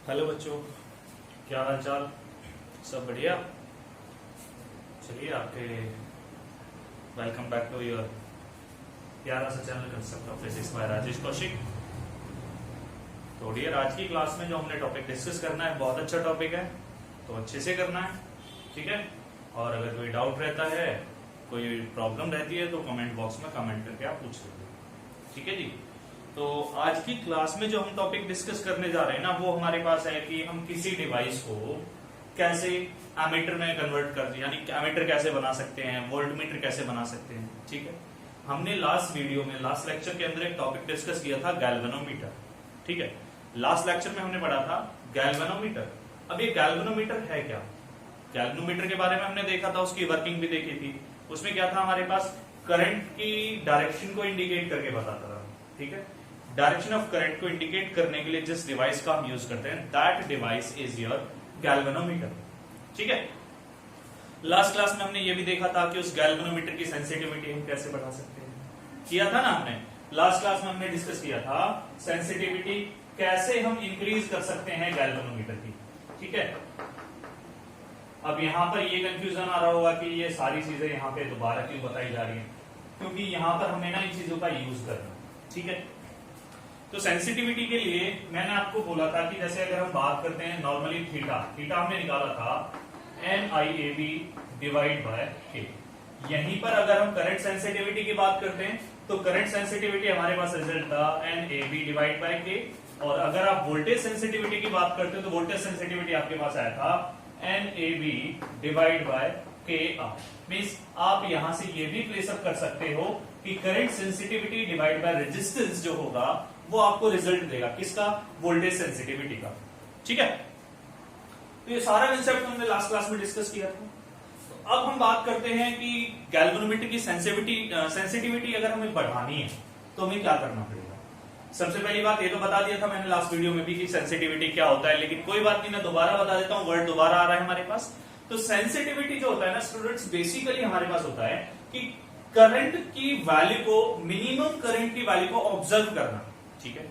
Hello बच्चों, क्या हाल चाल? सब बढ़िया। चलिए आपके वेलकम बैक टू योर प्यारा सा channel concept of physics bye Rajesh Kaushik. तो डियर, आज की क्लास में जो हमने टॉपिक डिस्कस करना है बहुत अच्छा टॉपिक है, तो अच्छे से करना है, ठीक है। और अगर कोई डाउट रहता है, कोई प्रॉब्लम रहती है, तो कमेंट बॉक्स में कमेंट करके आप पूछ सकते हैं, ठीक है जी। तो आज की क्लास में जो हम टॉपिक डिस्कस करने जा रहे हैं ना, वो हमारे पास है कि हम किसी डिवाइस को कैसे एमीटर में कन्वर्ट कर, यानी एमीटर कैसे बना सकते हैं, वोल्टमीटर कैसे बना सकते हैं, ठीक है। हमने लास्ट वीडियो में, लास्ट लेक्चर के अंदर एक टॉपिक डिस्कस किया था, गैल्वेनोमीटर, ठीक है। लास्ट लेक्चर में हमने पढ़ा था गैल्वेनोमीटर। अब ये गैल्वेनोमीटर है क्या? गैल्वेनोमीटर के बारे में हमने देखा था, उसकी वर्किंग भी देखी थी। उसमें क्या था, हमारे पास करंट की डायरेक्शन को इंडिकेट करके बताता था, ठीक है। डायरेक्शन ऑफ करंट को इंडिकेट करने के लिए जिस डिवाइस का हम यूज करते हैं, that device is your galvanometer, ठीक है। लास्ट क्लास में हमने ये भी देखा था कि उस गैल्वेनोमीटर की सेंसिटिविटी हम कैसे बढ़ा सकते हैं, किया था ना हमने। लास्ट क्लास में हमने डिस्कस किया था सेंसिटिविटी कैसे हम इंक्रीज कर सकते हैं गैल्वेनोमीटर की, ठीक है। अब यहां पर ये कंफ्यूजन आ रहा होगा कि ये सारी चीजें यहां पे दोबारा क्यों बताई जा रही है, क्योंकि यहां पर हमें ना इन चीजों का यूज करना, ठीक है। तो सेंसिटिविटी के लिए मैंने आपको बोला था कि जैसे अगर हम बात करते हैं नॉर्मली थीटा हमने निकाला था NIAB डिवाइड बाय K। यहीं पर अगर हम करंट सेंसिटिविटी की बात करते हैं तो करंट सेंसिटिविटी हमारे पास रिजल्ट था NAB डिवाइड बाय K। और अगर आप वोल्टेज सेंसिटिविटी की बात करते हो तो वोल्टेज सेंसिटिविटी आपके पास आया था NAB divide by KR। Means आप यहां से ये भी प्लेस अप कर सकते हो कि current sensitivity divide by resistance जो होगा वो आपको रिजल्ट देगा किसका, वोल्टेज सेंसिटिविटी का, ठीक है। तो ये सारा कंसेप्ट हमने लास्ट क्लास में डिस्कस किया था। तो अब हम बात करते हैं कि गैल्वेनोमीटर की सेंसिटिविटी अगर हमें बढ़ानी है तो हमें क्या करना पड़ेगा। सबसे पहली बात ये तो बता दिया था मैंने लास्ट वीडियो में भी कि सेंसिटिविटी क्या होता है, लेकिन कोई बात नहीं, मैं दोबारा बता देता हूं, वर्ड दोबारा आ रहा है हमारे पास। तो सेंसिटिविटी जो होता है ना स्टूडेंट्स, बेसिकली हमारे पास होता है कि करंट की वैल्यू को, मिनिमम करंट की वैल्यू को ऑब्जर्व करना, ठीक है।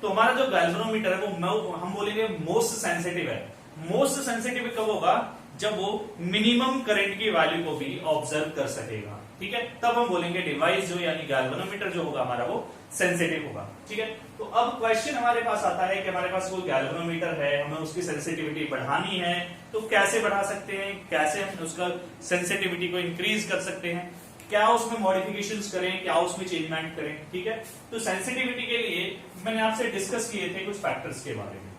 तो हमारा जो गैल्वेनोमीटर है वो हम बोलेंगे मोस्ट सेंसिटिव है। मोस्ट सेंसिटिव कब होगा, जब वो मिनिमम करंट की वैल्यू को भी ऑब्जर्व कर सकेगा, ठीक है। तब हम बोलेंगे डिवाइस जो यानी गैल्वेनोमीटर जो होगा हमारा वो सेंसिटिव होगा, ठीक है। तो अब क्वेश्चन हमारे पास आता है कि हमारे पास कोई गैल्वेनोमीटर है, हमें उसकी सेंसिटिविटी बढ़ानी है, तो कैसे बढ़ा सकते हैं, कैसे हम उसका सेंसिटिविटी को इंक्रीज कर सकते हैं, क्या उसमें मॉडिफिकेशंस करें, क्या उसमें चेंजमेंट करें, ठीक है। तो सेंसिटिविटी के लिए मैंने आपसे डिस्कस किए थे कुछ फैक्टर्स के बारे में,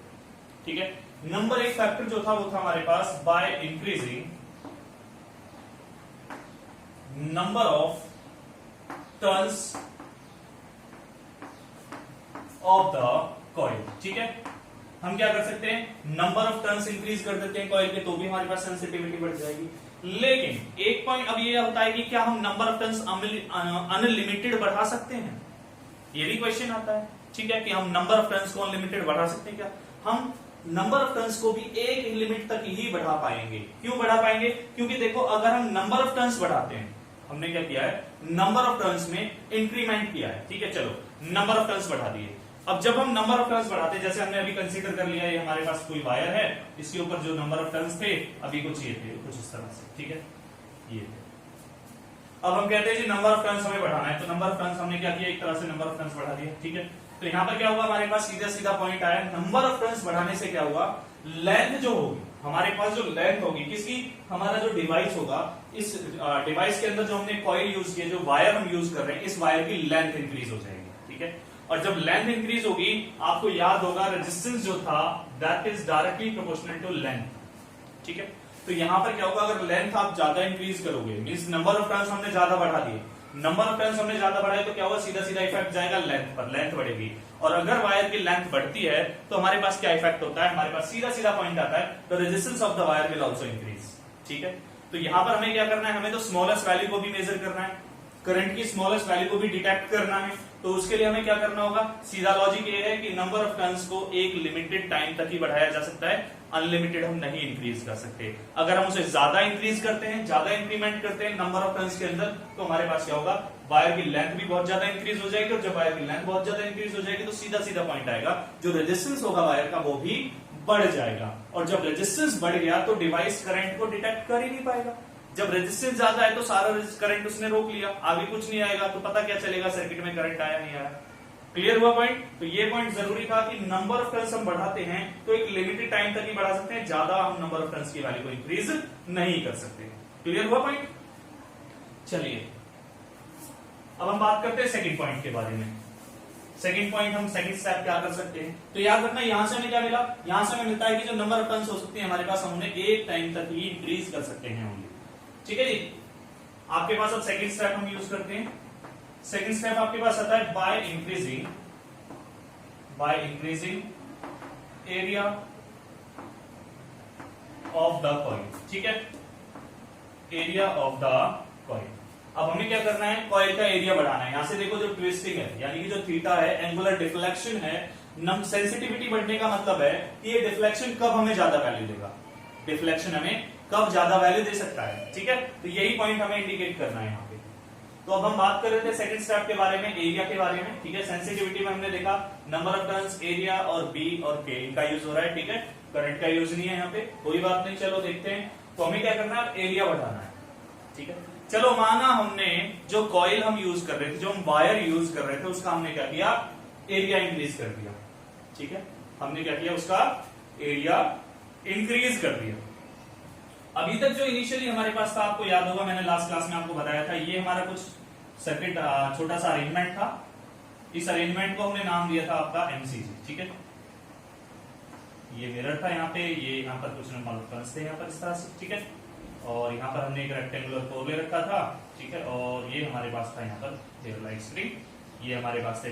ठीक है। नंबर एक फैक्टर जो था वो था हमारे पास by increasing number of turns of the coil, ठीक है। हम क्या कर सकते हैं, नंबर ऑफ टर्न्स इंक्रीज कर देते हैं कॉइल के, तो भी हमारे पास सेंसिटिविटी बढ़ जाएगी। लेकिन एक पॉइंट अब ये होता है कि क्या हम नंबर ऑफ टर्न्स अनलिमिटेड बढ़ा सकते हैं, ये भी क्वेश्चन आता है, ठीक है, कि हम नंबर ऑफ टर्न्स को अनलिमिटेड बढ़ा सकते हैं क्या। हम नंबर ऑफ टर्न्स को भी एक लिमिट तक ही बढ़ा पाएंगे। क्यों बढ़ा पाएंगे, क्योंकि देखो अगर हम नंबर ऑफ टर्न्स बढ़ाते हैं, हमने क्या किया है, नंबर ऑफ टर्न्स में इंक्रीमेंट किया है, ठीक है। चलो नंबर ऑफ टर्न्स बढ़ा दिए। अब जब हम नंबर ऑफ टर्न्स बढ़ाते हैं, जैसे हमने अभी कंसीडर कर लिया, ये हमारे पास कोई वायर है, इसके ऊपर जो नंबर ऑफ टर्न्स थे अभी कुछ ये थे, कुछ इस तरह से, ठीक है, ये थे। अब हम कहते हैं जी नंबर ऑफ टर्न्स हमें बढ़ाना है, तो नंबर ऑफ टर्न्स हमने क्या किया, एक तरह से नंबर ऑफ टर्न्स बढ़ा दिया, ठीक है। तो यहां पर क्या हुआ, हमारे पास सीधा सीधा पॉइंट आया, नंबर ऑफ टर्न्स बढ़ाने से क्या हुआ, लेंथ जो होगी हमारे पास, जो लेंथ होगी किसकी, हमारा जो डिवाइस होगा, इस डिवाइस के अंदर जो हमने कॉइल यूज किया, जो वायर हम यूज कर रहे हैं, इस वायर की लेंथ इंक्रीज हो जाएगी, ठीक है। और जब लेंथ इंक्रीज होगी, आपको याद होगा रेजिस्टेंस जो था that is directly proportional to length, ठीक है। तो यहां पर क्या होगा, अगर लेंथ आप ज्यादा इंक्रीज करोगे, मींस नंबर ऑफ टर्न्स हमने ज्यादा बढ़ा दिए, नंबर ऑफ टर्न्स हमने ज्यादा बढ़ाए, तो क्या होगा, सीधा सीधा इफेक्ट जाएगा लेंथ पर, लेंथ बढ़ेगी। और अगर वायर की लेंथ बढ़ती है तो हमारे पास क्या इफेक्ट होता है, हमारे पास सीधा सीधा पॉइंट आता है, the resistance of the wire will also increase, ठीक है। तो यहां पर हमें क्या करना है, हमें तो स्मॉलेस्ट वैल्यू को भी मेजर करना है, करंट की स्मॉलेस्ट वैल्यू को भी डिटेक्ट करना है। तो उसके लिए हमें क्या करना होगा, सीधा लॉजिक ये है कि नंबर ऑफ टर्न्स को एक लिमिटेड टाइम तक ही बढ़ाया जा सकता है, अनलिमिटेड हम नहीं इंक्रीज कर सकते। अगर हम उसे ज्यादा इंक्रीज करते हैं, ज्यादा इंक्रीमेंट करते हैं नंबर ऑफ टर्न्स के अंदर, तो हमारे पास क्या होगा, वायर की लेंथ भी बहुत ज्यादा इंक्रीज हो जाएगी, और जब वायर की लेंथ बहुत ज्यादा इंक्रीज हो जाएगी तो सीधा सीधा पॉइंट आएगा, जो रेजिस्टेंस होगा वायर का वो भी बढ़ जाएगा, और जब रेजिस्टेंस बढ़ गया तो डिवाइस करंट को डिटेक्ट कर ही नहीं पाएगा। जब रेजिस्टेंस ज्यादा है तो सारा करंट उसने रोक लिया, आगे कुछ नहीं आएगा, तो पता क्या चलेगा सर्किट में करंट आया नहीं आया। क्लियर हुआ पॉइंट? तो ये पॉइंट जरूरी था कि नंबर ऑफ टर्न्स हम बढ़ाते हैं तो एक लिमिटेड टाइम तक ही बढ़ा सकते हैं, ज्यादा हम नंबर ऑफ टर्न्स की वैल्यू को इंक्रीज नहीं कर सकते। क्लियर हुआ पॉइंट? चलिए अब हम बात करते हैं सेकंड पॉइंट के बारे में। सेकंड पॉइंट, हम सेकंड स्टेप क्या कर सकते हैं? तो याद रखना, यहां से हमें क्या मिला, यहां से हमें मिलता है कि जो नंबर ऑफ टर्न्स हो सकती है हमारे पास, हम उन्हें एक टाइम तक ही इंक्रीज कर सकते हैं ओनली। ठीक है जी। आपके पास अब सेकंड स्टेप हम यूज करते हैं। सेकंड स्टेप आपके पास आता है by increasing area of the coil. ठीक है, एरिया ऑफ द कॉइल। अब हमें क्या करना है, कॉइल का एरिया बढ़ाना है। यहां से देखो जो ट्विस्टिंग है, यानी कि जो थीटा है, एंगुलर डिफ्लेक्शन है, सेंसिटिविटी बढ़ने का मतलब है कि ये डिफ्लेक्शन कब हमें ज्यादा वैल्यू देगा, डिफ्लेक्शन हमें कब ज्यादा वैल्यू दे सकता है। ठीक है, तो यही पॉइंट हमें इंडिकेट करना है यहाँ पे। तो अब हम बात कर रहे थे सेकंड स्टेप के बारे में, एरिया के बारे में। ठीक है, सेंसिटिविटी में हमने देखा नंबर ऑफ टर्न्स, एरिया और बी और के, इनका यूज हो रहा है। ठीक है, करंट का यूज नहीं है यहाँ पे, कोई बात नहीं। चलो देखते हैं, तो हमें क्या करना है, एरिया बढ़ाना है। ठीक है, चलो माना हमने जो कॉइल हम यूज कर रहे थे, जो हम वायर यूज कर रहे थे, उसका हमने क्या किया, एरिया इंक्रीज कर दिया। ठीक है, हमने क्या किया, उसका एरिया इंक्रीज कर दिया। अभी तक जो इनिशियली हमारे पास था, आपको याद होगा मैंने लास्ट क्लास में आपको बताया था, ये हमारा कुछ सर्किट छोटा सा अरेंजमेंट था। इस अरेंजमेंट को हमने नाम दिया था आपका एमसीजी। ठीक है, ये मिरर था यहाँ पे, ये यहाँ पर कुछ टर्न्स थे यहाँ पर इस तरह से। ठीक है, और यहाँ पर हमने एक रेक्टेंगुलर कोर ले रखा था। ठीक है, और ये हमारे पास था यहाँ पर लाइट स्प्रिंग, ये हमारे पास थे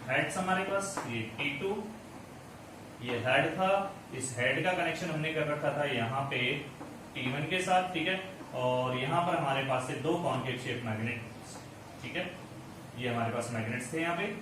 हेड्स, हमारे पास ये T2 ये हेड था। इस हेड का कनेक्शन हमने कर रखा था यहाँ पे T1 के साथ। ठीक है, और यहाँ पर हमारे पास थे दो कॉन्केव शेप मैग्नेट। ठीक है, ये हमारे पास मैग्नेट्स थे यहाँ पे।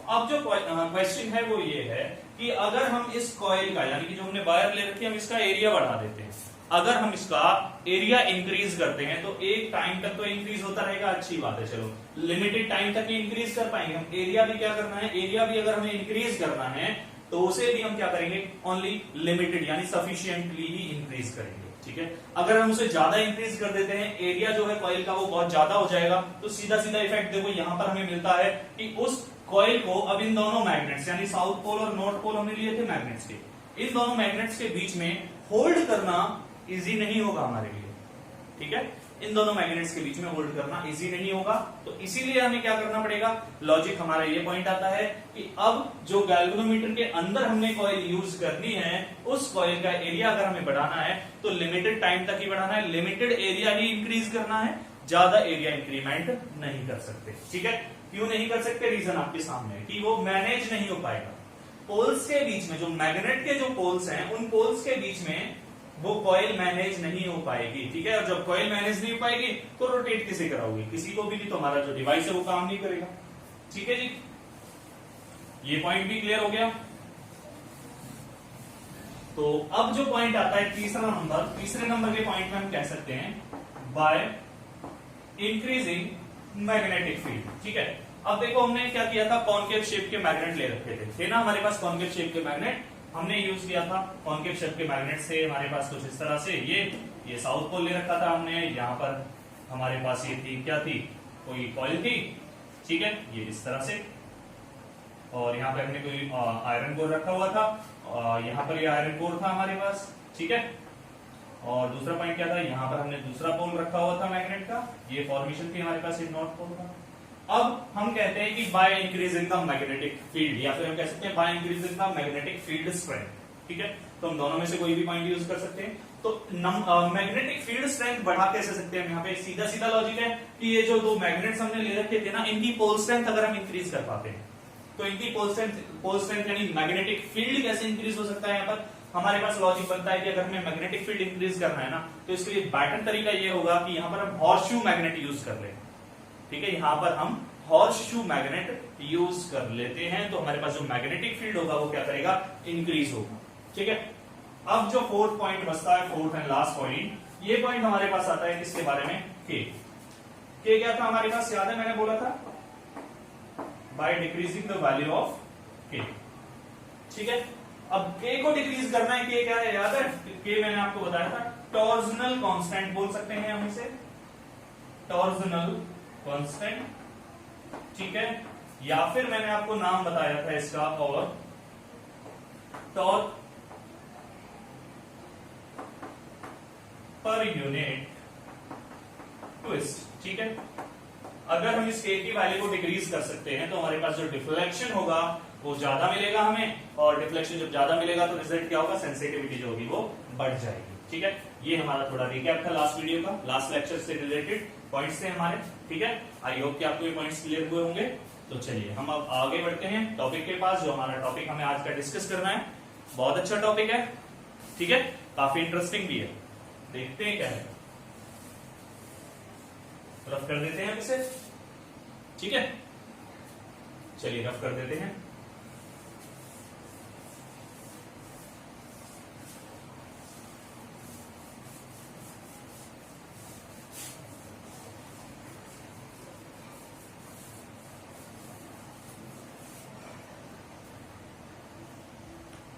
अब जो क्वेश्चन है वो ये है कि अगर हम इस कॉइल का, यानी कि जो हमने वायर ले रखी है, हम इसका एरिया बढ़ा देते हैं। अगर हम इसका एरिया इंक्रीज करते हैं तो एक टाइम तक तो इंक्रीज होता रहेगा, अच्छी बात है। चलो लिमिटेड टाइम तक ही इंक्रीज कर पाएंगे हम। एरिया भी क्या करना है, एरिया भी अगर हमें इंक्रीज करना है तो उसे भी हम क्या करेंगे, ओनली लिमिटेड यानी सफिशिएंटली ही इंक्रीज करेंगे। ठीक है, अगर हम उसे ज्यादा इंक्रीज कर देते हैं, एरिया जो है कॉइल का वो बहुत ज्यादा हो जाएगा, तो सीधा सीधा इफेक्ट देखो यहां पर हमें मिलता है कि उस कॉइल को, अब इन दोनों मैग्नेट्स यानी साउथ पोल और नॉर्थ पोल हमने लिए थे मैग्नेट्स के, इन दोनों मैग्नेट्स के बीच में होल्ड करना इजी नहीं होगा हमारे लिए। ठीक है, इन दोनों मैग्नेट्स के बीच में होल्ड करना इजी नहीं होगा, तो इसीलिए हमें क्या करना पड़ेगा, लॉजिक हमारा ये पॉइंट आता है कि अब जो गैल्वेनोमीटर के अंदर हमने कॉइल यूज करनी है, उस कॉइल का एरिया अगर हमें बढ़ाना है तो लिमिटेड टाइम तक ही बढ़ाना है, लिमिटेड एरिया ही इंक्रीज करना है, ज्यादा एरिया इंक्रीमेंट नहीं कर सकते। ठीक है, क्यों नहीं कर सकते, रीजन आपके सामने है कि वो मैनेज नहीं हो पाएगा। पोल्स के बीच में, जो मैग्नेट के जो पोल्स हैं, उन पोल्स के बीच में वो कॉइल मैनेज नहीं हो पाएगी। ठीक है, और जब कॉइल मैनेज नहीं हो पाएगी तो रोटेट किसे कराओगे, किसी को भी नहीं, तो हमारा जो डिवाइस है वो काम नहीं करेगा। ठीक है जी, ये पॉइंट भी क्लियर हो गया। तो अब जो पॉइंट आता है तीसरा नंबर, तीसरे नंबर के पॉइंट में हम कह सकते हैं बाय इंक्रीजिंग मैग्नेटिक फील्ड। ठीक है, अब देखो हमने क्या किया था, कॉन्केव शेप के मैग्नेट ले रखे थे ना हमारे पास, कॉन्केव शेप के मैग्नेट हमने यूज किया था। कॉन्केव शेप के मैग्नेट से हमारे पास कुछ इस तरह से ये साउथ पोल ले रखा था हमने, यहाँ पर हमारे पास ये थी, क्या थी, कोई कॉइल थी। ठीक है, ये इस तरह से, और यहाँ पे हमने कोई आयरन कोर रखा हुआ था, यहाँ पर ये आयरन कोर था हमारे पास। ठीक है, और दूसरा पॉइंट क्या था, यहाँ पर हमने दूसरा पोल रखा हुआ था मैग्नेट का, ये फॉर्मेशन थी हमारे पास, ये नॉर्थ पोल था। अब हम कहते हैं कि by increasing the magnetic field, या फिर हम कह सकते हैं by increasing the magnetic field strength. ठीक है, तो हम दोनों में से कोई भी पॉइंट यूज कर सकते हैं। तो मैग्नेटिक फील्ड स्ट्रेंथ बढ़ा कैसे सकते हैं, यहाँ पे सीधा सीधा लॉजिक है कि ये जो दो मैग्नेट्स हमने ले रखे थे ना, इनकी पोल स्ट्रेंथ अगर हम इंक्रीज कर पाते हैं तो इनकी पोल स्ट्रेंथ यानी मैग्नेटिक फील्ड कैसे इंक्रीज हो सकता है। यहाँ पर हमारे पास लॉजिक बनता है कि अगर हमें मैग्नेटिक फील्ड इंक्रीज करना है ना, तो इसके लिए बेटर तरीका ये होगा कि यहाँ पर हम हॉर्सशू मैग्नेट यूज कर ले। ठीक है, यहाँ पर हम हॉर्सशू मैग्नेट यूज कर लेते हैं, तो हमारे पास जो मैग्नेटिक फील्ड होगा वो क्या करेगा, इंक्रीज होगा। ठीक है, अब जो फोर्थ पॉइंट बचता है, फोर्थ एंड लास्ट पॉइंट, ये पॉइंट हमारे पास आता है किसके बारे में, के क्या था हमारे पास, याद है मैंने बोला था by decreasing the value of के। ठीक है। अब के को डिक्रीज करना है, के क्या है याद है, के मैंने आपको बताया था टॉर्जनल कांस्टेंट बोल सकते हैं हम इसे, टॉर्जनल कांस्टेंट, ठीक है। या फिर मैंने आपको नाम बताया था इसका और टॉर्क पर यूनिट ट्विस्ट, ठीक है। अगर हम इस के की वैल्यू को डिक्रीज कर सकते हैं तो हमारे पास जो डिफ्लेक्शन होगा वो ज्यादा मिलेगा हमें, और डिफ्लेक्शन जब ज्यादा मिलेगा तो रिजल्ट क्या होगा, सेंसिटिविटी जो होगी वो बढ़ जाएगी, ठीक है। ये हमारा थोड़ा रिकैप था लास्ट वीडियो का, लास्ट लेक्चर से रिलेटेड पॉइंट्स थे हमारे, ठीक है। आई होप कि आपको ये पॉइंट्स क्लियर हुए होंगे। तो चलिए हम अब आगे बढ़ते हैं टॉपिक के पास। जो हमारा टॉपिक हमें आज का डिस्कस करना है बहुत अच्छा टॉपिक है, ठीक है, काफी इंटरेस्टिंग भी है। देखते हैं क्या है, रफ कर देते हैं इसे, ठीक है। चलिए रफ कर देते हैं।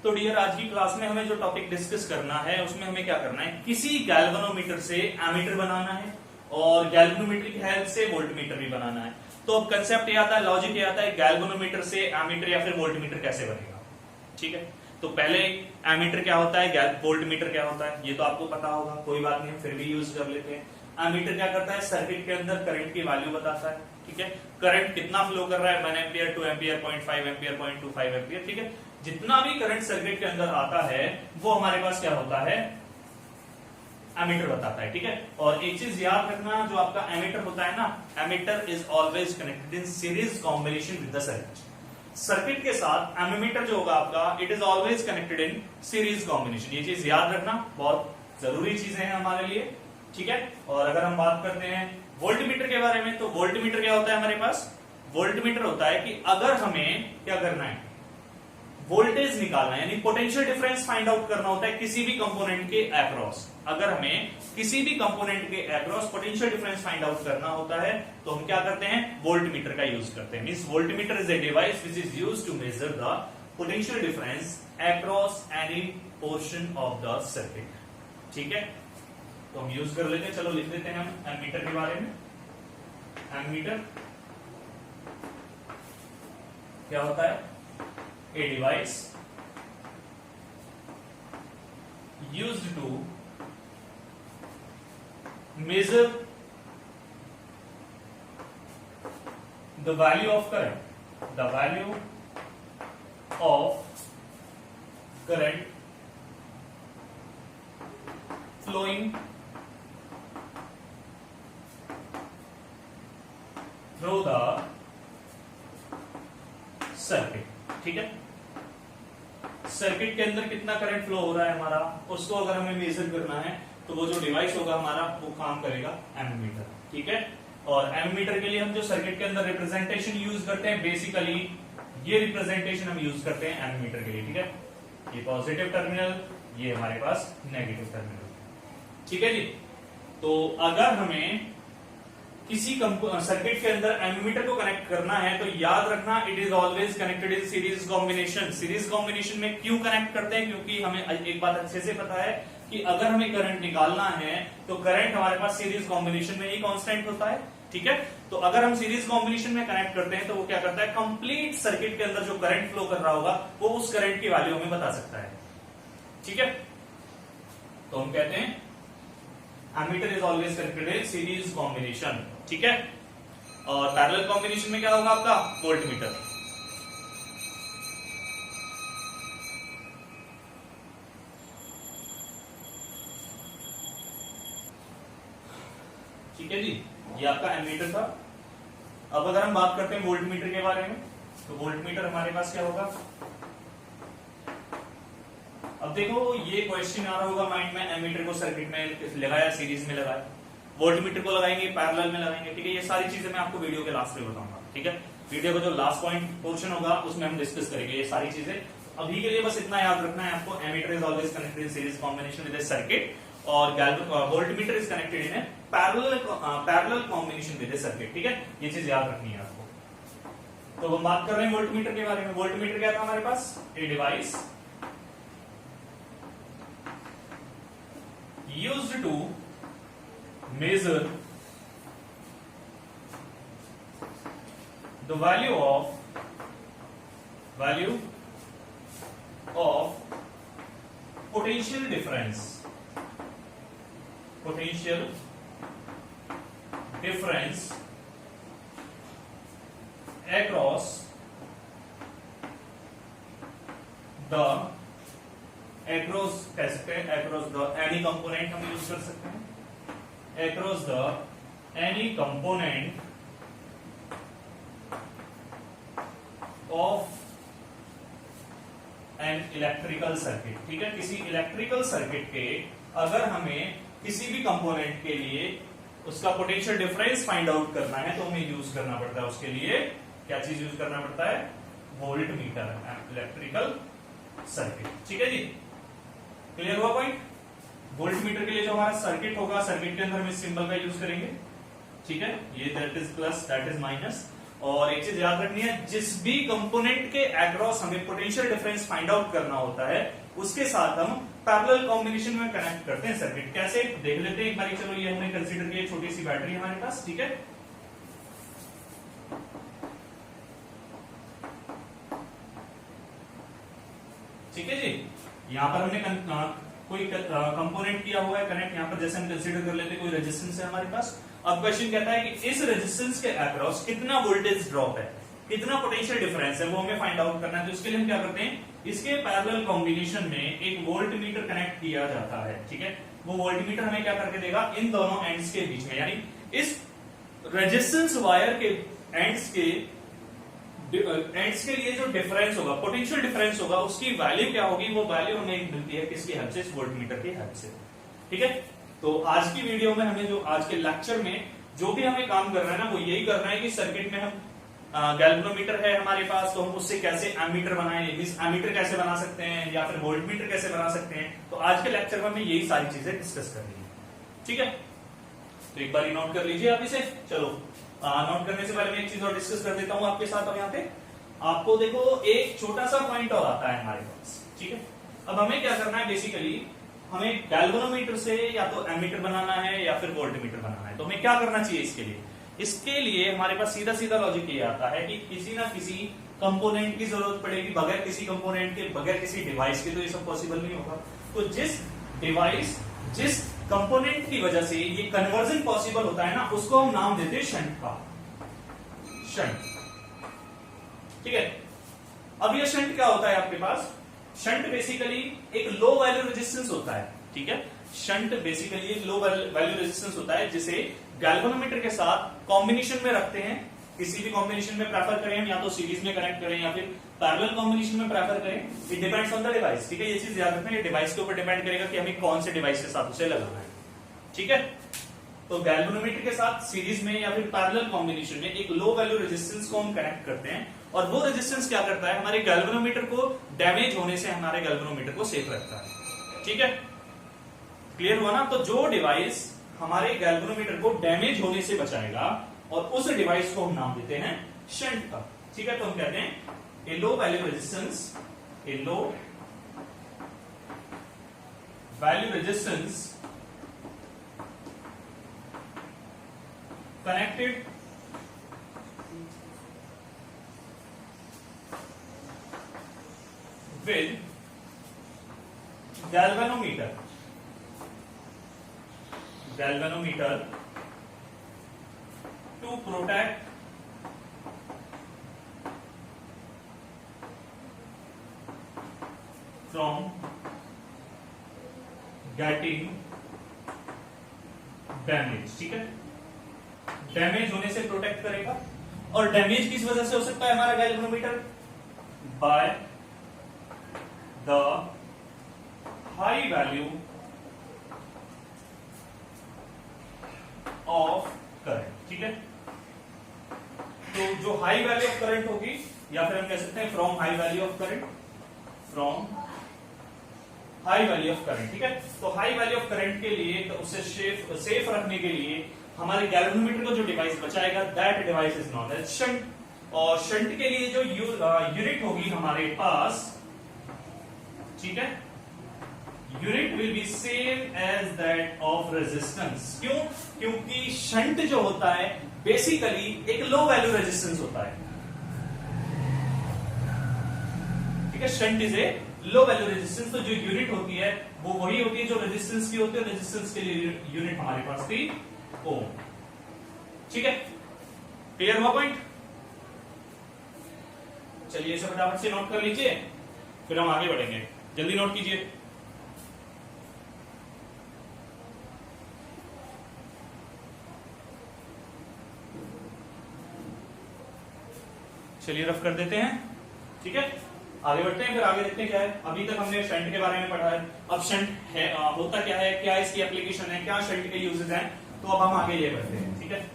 तो डियर आज की क्लास में हमें जो टॉपिक डिस्कस करना है उसमें हमें क्या करना है, किसी गैल्वेनोमीटर से एमीटर बनाना है और गैल्वेनोमीटर की हेल्प से वोल्टमीटर भी बनाना है। तो अब कंसेप्ट ये आता है, लॉजिक ये आता है, गैल्वेनोमीटर से एमीटर या फिर वोल्टमीटर कैसे बनेगा, ठीक है। तो पहले एमीटर क्या होता है, वोल्टमीटर क्या होता है, ये तो आपको पता होगा, कोई बात नहीं, फिर भी यूज कर लेते हैं। एमीटर क्या करता है, सर्किट के अंदर करंट की वैल्यू बताता है, ठीक है। करंट कितना फ्लो कर रहा है, 1 एम्पियर, 2 एम्पियर, 0.5 एम्पियर, 0.25 एम्पियर, ठीक है। जितना भी करंट सर्किट के अंदर आता है वो हमारे पास क्या होता है, एमीटर बताता है, ठीक है। और एक चीज याद रखना, जो आपका एमीटर होता है ना, ammeter is always connected in series combination with the circuit. Circuit के साथ एमीटर जो होगा आपका, it is always connected in series combination. ये चीज याद रखना, बहुत जरूरी चीजें हैं हमारे लिए, ठीक है। और अगर हम बात करते हैं वोल्टमीटर के बारे में, तो वोल्टमीटर क्या होता है हमारे पास, वोल्टमीटर होता है कि अगर हमें क्या करना है, वोल्टेज निकालना है, यानी पोटेंशियल डिफरेंस फाइंड आउट करना होता है किसी भी कंपोनेंट के अक्रॉस। अगर हमें किसी भी कंपोनेंट के across potential difference find out करना होता है तो हम क्या करते हैं, वोल्टमीटर का यूज करते हैं। Means voltmeter is a device which is used to measure the potential difference across any portion of the circuit, ठीक है। तो हम यूज कर लेते हैं, चलो लिख देते हैं हम एमीटर के बारे में। एमीटर क्या होता है, a device used to measure the value of current, the value of current flowing through the circuit, ठीक है। सर्किट के अंदर कितना करंट फ्लो हो रहा है हमारा, उसको अगर हमें मेजर करना है तो वो जो डिवाइस होगा हमारा वो काम करेगा एमीमीटर, ठीक है। और एमीमीटर के लिए हम जो सर्किट के अंदर रिप्रेजेंटेशन यूज करते हैं, बेसिकली ये रिप्रेजेंटेशन हम यूज करते हैं एमीमीटर के लिए, ठीक है। ये पॉजिटिव टर्मिनल, ये हमारे पास नेगेटिव टर्मिनल, ठीक है जी। तो अगर हमें किसी सर्किट के अंदर एमीमीटर को कनेक्ट करना है तो याद रखना, it is always connected in series combination. Series combination में क्यों कनेक्ट करते हैं, क्योंकि हमें एक बात अच्छे से पता है कि अगर हमें करंट निकालना है तो करंट हमारे पास सीरीज कॉम्बिनेशन में ही कांस्टेंट होता है, ठीक है। तो अगर हम सीरीज कॉम्बिनेशन में कनेक्ट करते हैं तो वो क्या करता है, कंप्लीट सर्किट के अंदर जो करंट फ्लो कर रहा होगा वो उस करंट की वैल्यू हमें बता सकता है, ठीक है। तो हम कहते हैं ammeter is always connected in series combination, ठीक है। और पैरेलल कॉम्बिनेशन में क्या होगा आपका, वोल्टमीटर, ठीक है जी। ये आपका एमीटर था। अब अगर हम बात करते हैं वोल्टमीटर के बारे में, तो वोल्टमीटर हमारे पास क्या होगा, अब देखो ये क्वेश्चन आ रहा होगा माइंड में, एमीटर को सर्किट में लगाया, सीरीज में लगाया, वोल्टमीटर को लगाएंगे, पैरेलल में लगाएंगे, ठीक है। ये सारी चीजें मैं आपको वीडियो के लास्ट में बताऊंगा, ठीक है। वीडियो का जो लास्ट पॉइंट पोर्शन होगा उसमें हम डिस्कस करेंगे ये सारी चीजें। अभी के लिए बस इतना याद रखना है आपको, ammeter is always connected in series combination with circuit और voltmeter is connected in parallel combination with circuit, ठीक है। ये चीज याद रखनी है आपको। तो हम बात कर रहे हैं वोल्टमीटर के बारे में। वोल्टमीटर क्या था हमारे पास? A device used to measure the value of potential difference across कह सकते हैं across the any component हम यूज कर सकते हैं, across the any component of an electrical circuit। ठीक है, किसी इलेक्ट्रिकल सर्किट के अगर हमें किसी भी कंपोनेंट के लिए उसका पोटेंशियल डिफरेंस फाइंड आउट करना है तो हमें यूज करना पड़ता है, उसके लिए क्या चीज यूज करना पड़ता है? Volt meter, electrical circuit. ठीक है जी, क्लियर हुआ पॉइंट? वोल्ट मीटर के लिए जो हमारा सर्किट होगा, सर्किट के अंदर हम इस सिंबल का यूज करेंगे। ठीक है, ये that is plus, that is minus. और एक चीज याद रखनी है, जिस भी कंपोनेंट के अक्रॉस हमें पोटेंशियल डिफरेंस फाइंड आउट करना होता है उसके साथ हम पैरेलल कॉम्बिनेशन में कनेक्ट करते हैं सर्किट। कैसे देख लेते हैं एक बार। चलो ये हमने कंसीडर किया छोटी सी बैटरी हमारे पास। ठीक है, ठीक है जी, यहां पर हमने कोई कंपोनेंट किया हुआ है कनेक्ट। यहां पर जैसे हम कंसीडर कर लेते हैं कोई रेजिस्टेंस है हमारे पास। अब क्वेश्चन कहता है कि इस रेजिस्टेंस के अक्रॉस कितना वोल्टेज ड्रॉप है, कितना पोटेंशियल डिफरेंस है, वो हमें फाइंड आउट करना है। तो इसके लिए हम क्या करते हैं, इसके पैरेलल कॉम्बिनेशन में एक वोल्ट मीटर कनेक्ट किया जाता है। ठीक है, वो वोल्ट मीटर हमें क्या करके देगा, इन दोनों एंड्स के बीच में, यानी इस रेजिस्टेंस वायर के एंड्स के लिए जो डिफरेंस होगा, पोटेंशियल डिफरेंस होगा, उसकी वैल्यू क्या होगी, वो वैल्यू हमें मिलती है किसकी हेल्प से? इस वोल्ट मीटर की हेल्प से। ठीक है, तो आज की वीडियो में हमें जो आज के लेक्चर में जो भी हमें काम करना है ना, वो यही करना है कि सर्किट में हम गैल्वेनोमीटर है हमारे पास, तो हम उससे कैसे एमीटर बनाएं, एमीटर कैसे बना सकते हैं, या फिर वोल्टमीटर कैसे बना सकते हैं। तो आज के लेक्चर में हमें यही सारी चीजें डिस्कस करनी है। ठीक है, तो एक बार नोट कर लीजिए आप इसे। चलो नोट करने से पहले मैं एक चीज और डिस्कस कर देता हूं आपके साथ। अब यहाँ पे आपको देखो एक छोटा सा पॉइंट और आता है हमारे पास। ठीक है, अब हमें क्या करना है, बेसिकली हमें गैल्वेनोमीटर से या तो एमीटर बनाना है या फिर वोल्टमीटर बनाना है। तो हमें क्या करना चाहिए इसके लिए? इसके लिए हमारे पास सीधा सीधा लॉजिक ये आता है कि किसी ना किसी कंपोनेंट की जरूरत पड़ेगी। बगैर किसी कंपोनेंट के, बगैर किसी डिवाइस के तो ये सब पॉसिबल नहीं होगा। तो जिस डिवाइस, जिस कंपोनेंट की वजह से ये कन्वर्जन पॉसिबल होता है ना, उसको हम नाम देते हैं शंट का, शंट। ठीक है, अब ये शंट क्या होता है आपके पास? शंट बेसिकली एक लो वैल्यू रेजिस्टेंस होता है। ठीक है, शंट बेसिकली एक लो वैल्यू रेजिस्टेंस होता है जिसे गैल्वेनोमीटर के साथ कॉम्बिनेशन में रखते हैं। किसी भी कॉम्बिनेशन में प्रेफर करें हम, या तो सीरीज में कनेक्ट करें या फिर पैरेलल कॉम्बिनेशन में प्रेफर करें। It depends on the device. ठीक है, ये चीज याद रखना, ये डिवाइस के ऊपर डिपेंड करेगा कि हमें कौन से डिवाइस के साथ उसे लगाना है। ठीक है, तो गैल्वेनोमीटर के साथ सीरीज में या फिर पैरेलल कॉम्बिनेशन में एक लो वैल्यू रेजिस्टेंस को हम कनेक्ट करते हैं, और वो रेजिस्टेंस क्या करता है, हमारे गैल्वेनोमीटर को डैमेज होने से हमारे गैल्वेनोमीटर को सेफ रखता है। ठीक है, क्लियर हुआ ना? तो जो डिवाइस हमारे गैल्वेनोमीटर को डैमेज होने से बचाएगा, और उस डिवाइस को हम नाम देते हैं शंट का। ठीक है, तो हम कहते हैं a low value resistance, a low value resistance connected with galvanometer to protect from getting damage। ठीक है, डैमेज होने से प्रोटेक्ट करेगा। और डैमेज किस वजह से हो सकता है हमारा galvanometer? By the high value of current. ठीक है, तो जो हाई वैल्यू ऑफ करंट होगी, या फिर हम कह सकते हैं from high value of current, from high value of current. ठीक है, तो हाई वैल्यू ऑफ करंट के लिए, तो उसे सेफ रखने के लिए हमारे गैल्वेनोमीटर को जो डिवाइस बचाएगा, that device is known as shunt. और शंट के लिए जो यूनिट होगी हमारे पास, ठीक है, unit will be same as that of resistance. क्यों? क्योंकि शंट जो होता है बेसिकली एक लो वैल्यू रेजिस्टेंस होता है, ठीक है। Shunt is a low value resistance, तो जो यूनिट होती है वो वही होती है जो रेजिस्टेंस की होती है। रेजिस्टेंस के लिए यूनिट हमारे पास थी ओम, ठीक है। क्लियर हुआ पॉइंट? चलिए इसे फटाफट से नोट कर लीजिए, फिर हम आगे बढ़ेंगे। जल्दी नोट कीजिए। चलिए रफ कर देते हैं, ठीक है। आगे बढ़ते हैं, फिर आगे देखते हैं क्या है। अभी तक हमने शंट के बारे में पढ़ा है। अब शंट है होता क्या है, क्या इसकी एप्लीकेशन है, क्या शंट के यूजेस हैं, तो अब हम आगे ये बढ़ते हैं, ठीक है।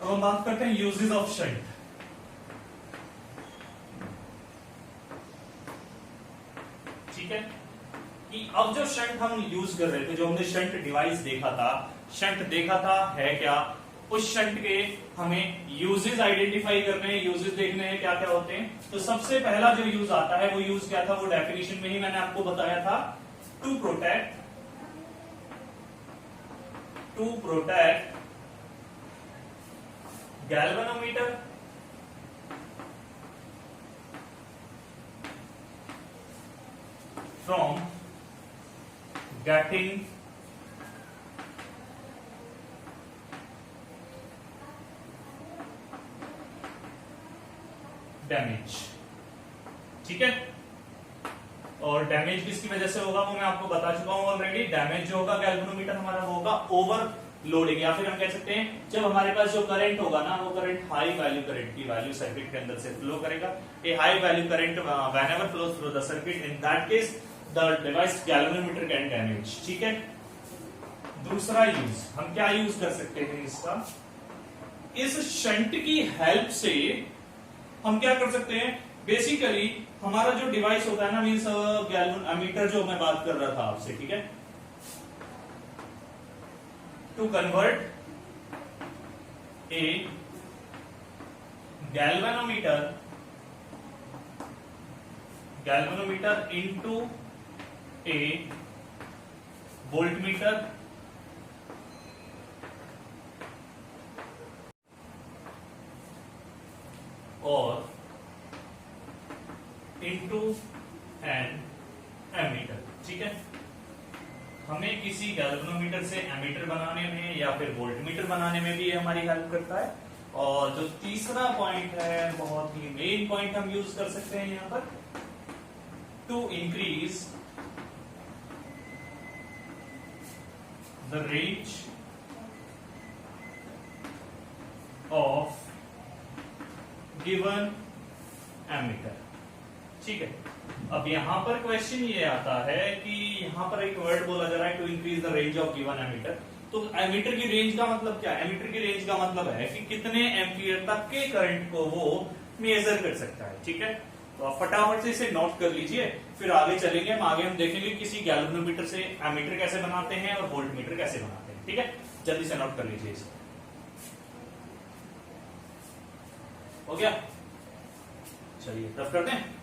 अब हम बात करते हैं यूजेस ऑफ शंट। ठीक है, कि अब जो शंट हम यूज कर रहे थे, जो हमने शंट डिवाइस देखा था, शंट देखा था है क्या, उस शंट के हमें यूजेस आइडेंटिफाई करने हैं, यूजेस देखने हैं क्या क्या होते हैं। तो सबसे पहला जो यूज आता है वो यूज क्या था, वो डेफिनेशन में ही मैंने आपको बताया था, to protect galvanometer from getting damage, ठीक है। और डैमेज किसकी वजह से होगा वो मैं आपको बता चुका हूं ऑलरेडी। डैमेज जो होगा गैल्वेनोमीटर हमारा वो होगा ओवर लोडिंग, या फिर हम कह सकते हैं जब हमारे पास जो करंट होगा ना, वो करंट हाई वैल्यू करंट की वैल्यू सर्किट के अंदर से फ्लो करेगा। A high value current whenever flows through the circuit, in that case the device galvanometer can damage, ठीक है। दूसरा यूज हम क्या यूज कर सकते हैं इसका, इस शंट की हेल्प से हम क्या कर सकते हैं, बेसिकली हमारा जो डिवाइस होता है ना, मींस गैल्वेनोमीटर जो मैं बात कर रहा था आपसे, ठीक है, to convert a galvanometer into a voltmeter और into an ammeter, ठीक है। हमें किसी गैल्वेनोमीटर से एमीटर बनाने में या फिर वोल्टमीटर बनाने में भी ये हमारी हेल्प करता है। और जो तीसरा पॉइंट है, बहुत ही मेन पॉइंट हम यूज कर सकते हैं यहां पर, to increase the range of given ammeter, ठीक है। अब यहां पर क्वेश्चन ये आता है कि यहां पर एक वर्ड बोला जा रहा है, to increase the range of given ammeter. तो एमीटर की रेंज का मतलब क्या है, एमीटर की रेंज का मतलब है कि कितने एम्पियर तक के करंट को वो मेजर कर सकता है, ठीक है। तो आप फटाफट से इसे नोट कर लीजिए, फिर आगे चलेंगे। हम देखेंगे किसी गैल्वेनोमीटर से एमीटर कैसे बनाते हैं और वोल्टमीटर कैसे बनाते हैं, ठीक है। जल्दी से नोट कर लीजिए इसे। हो गया, चलिए रफ करते हैं।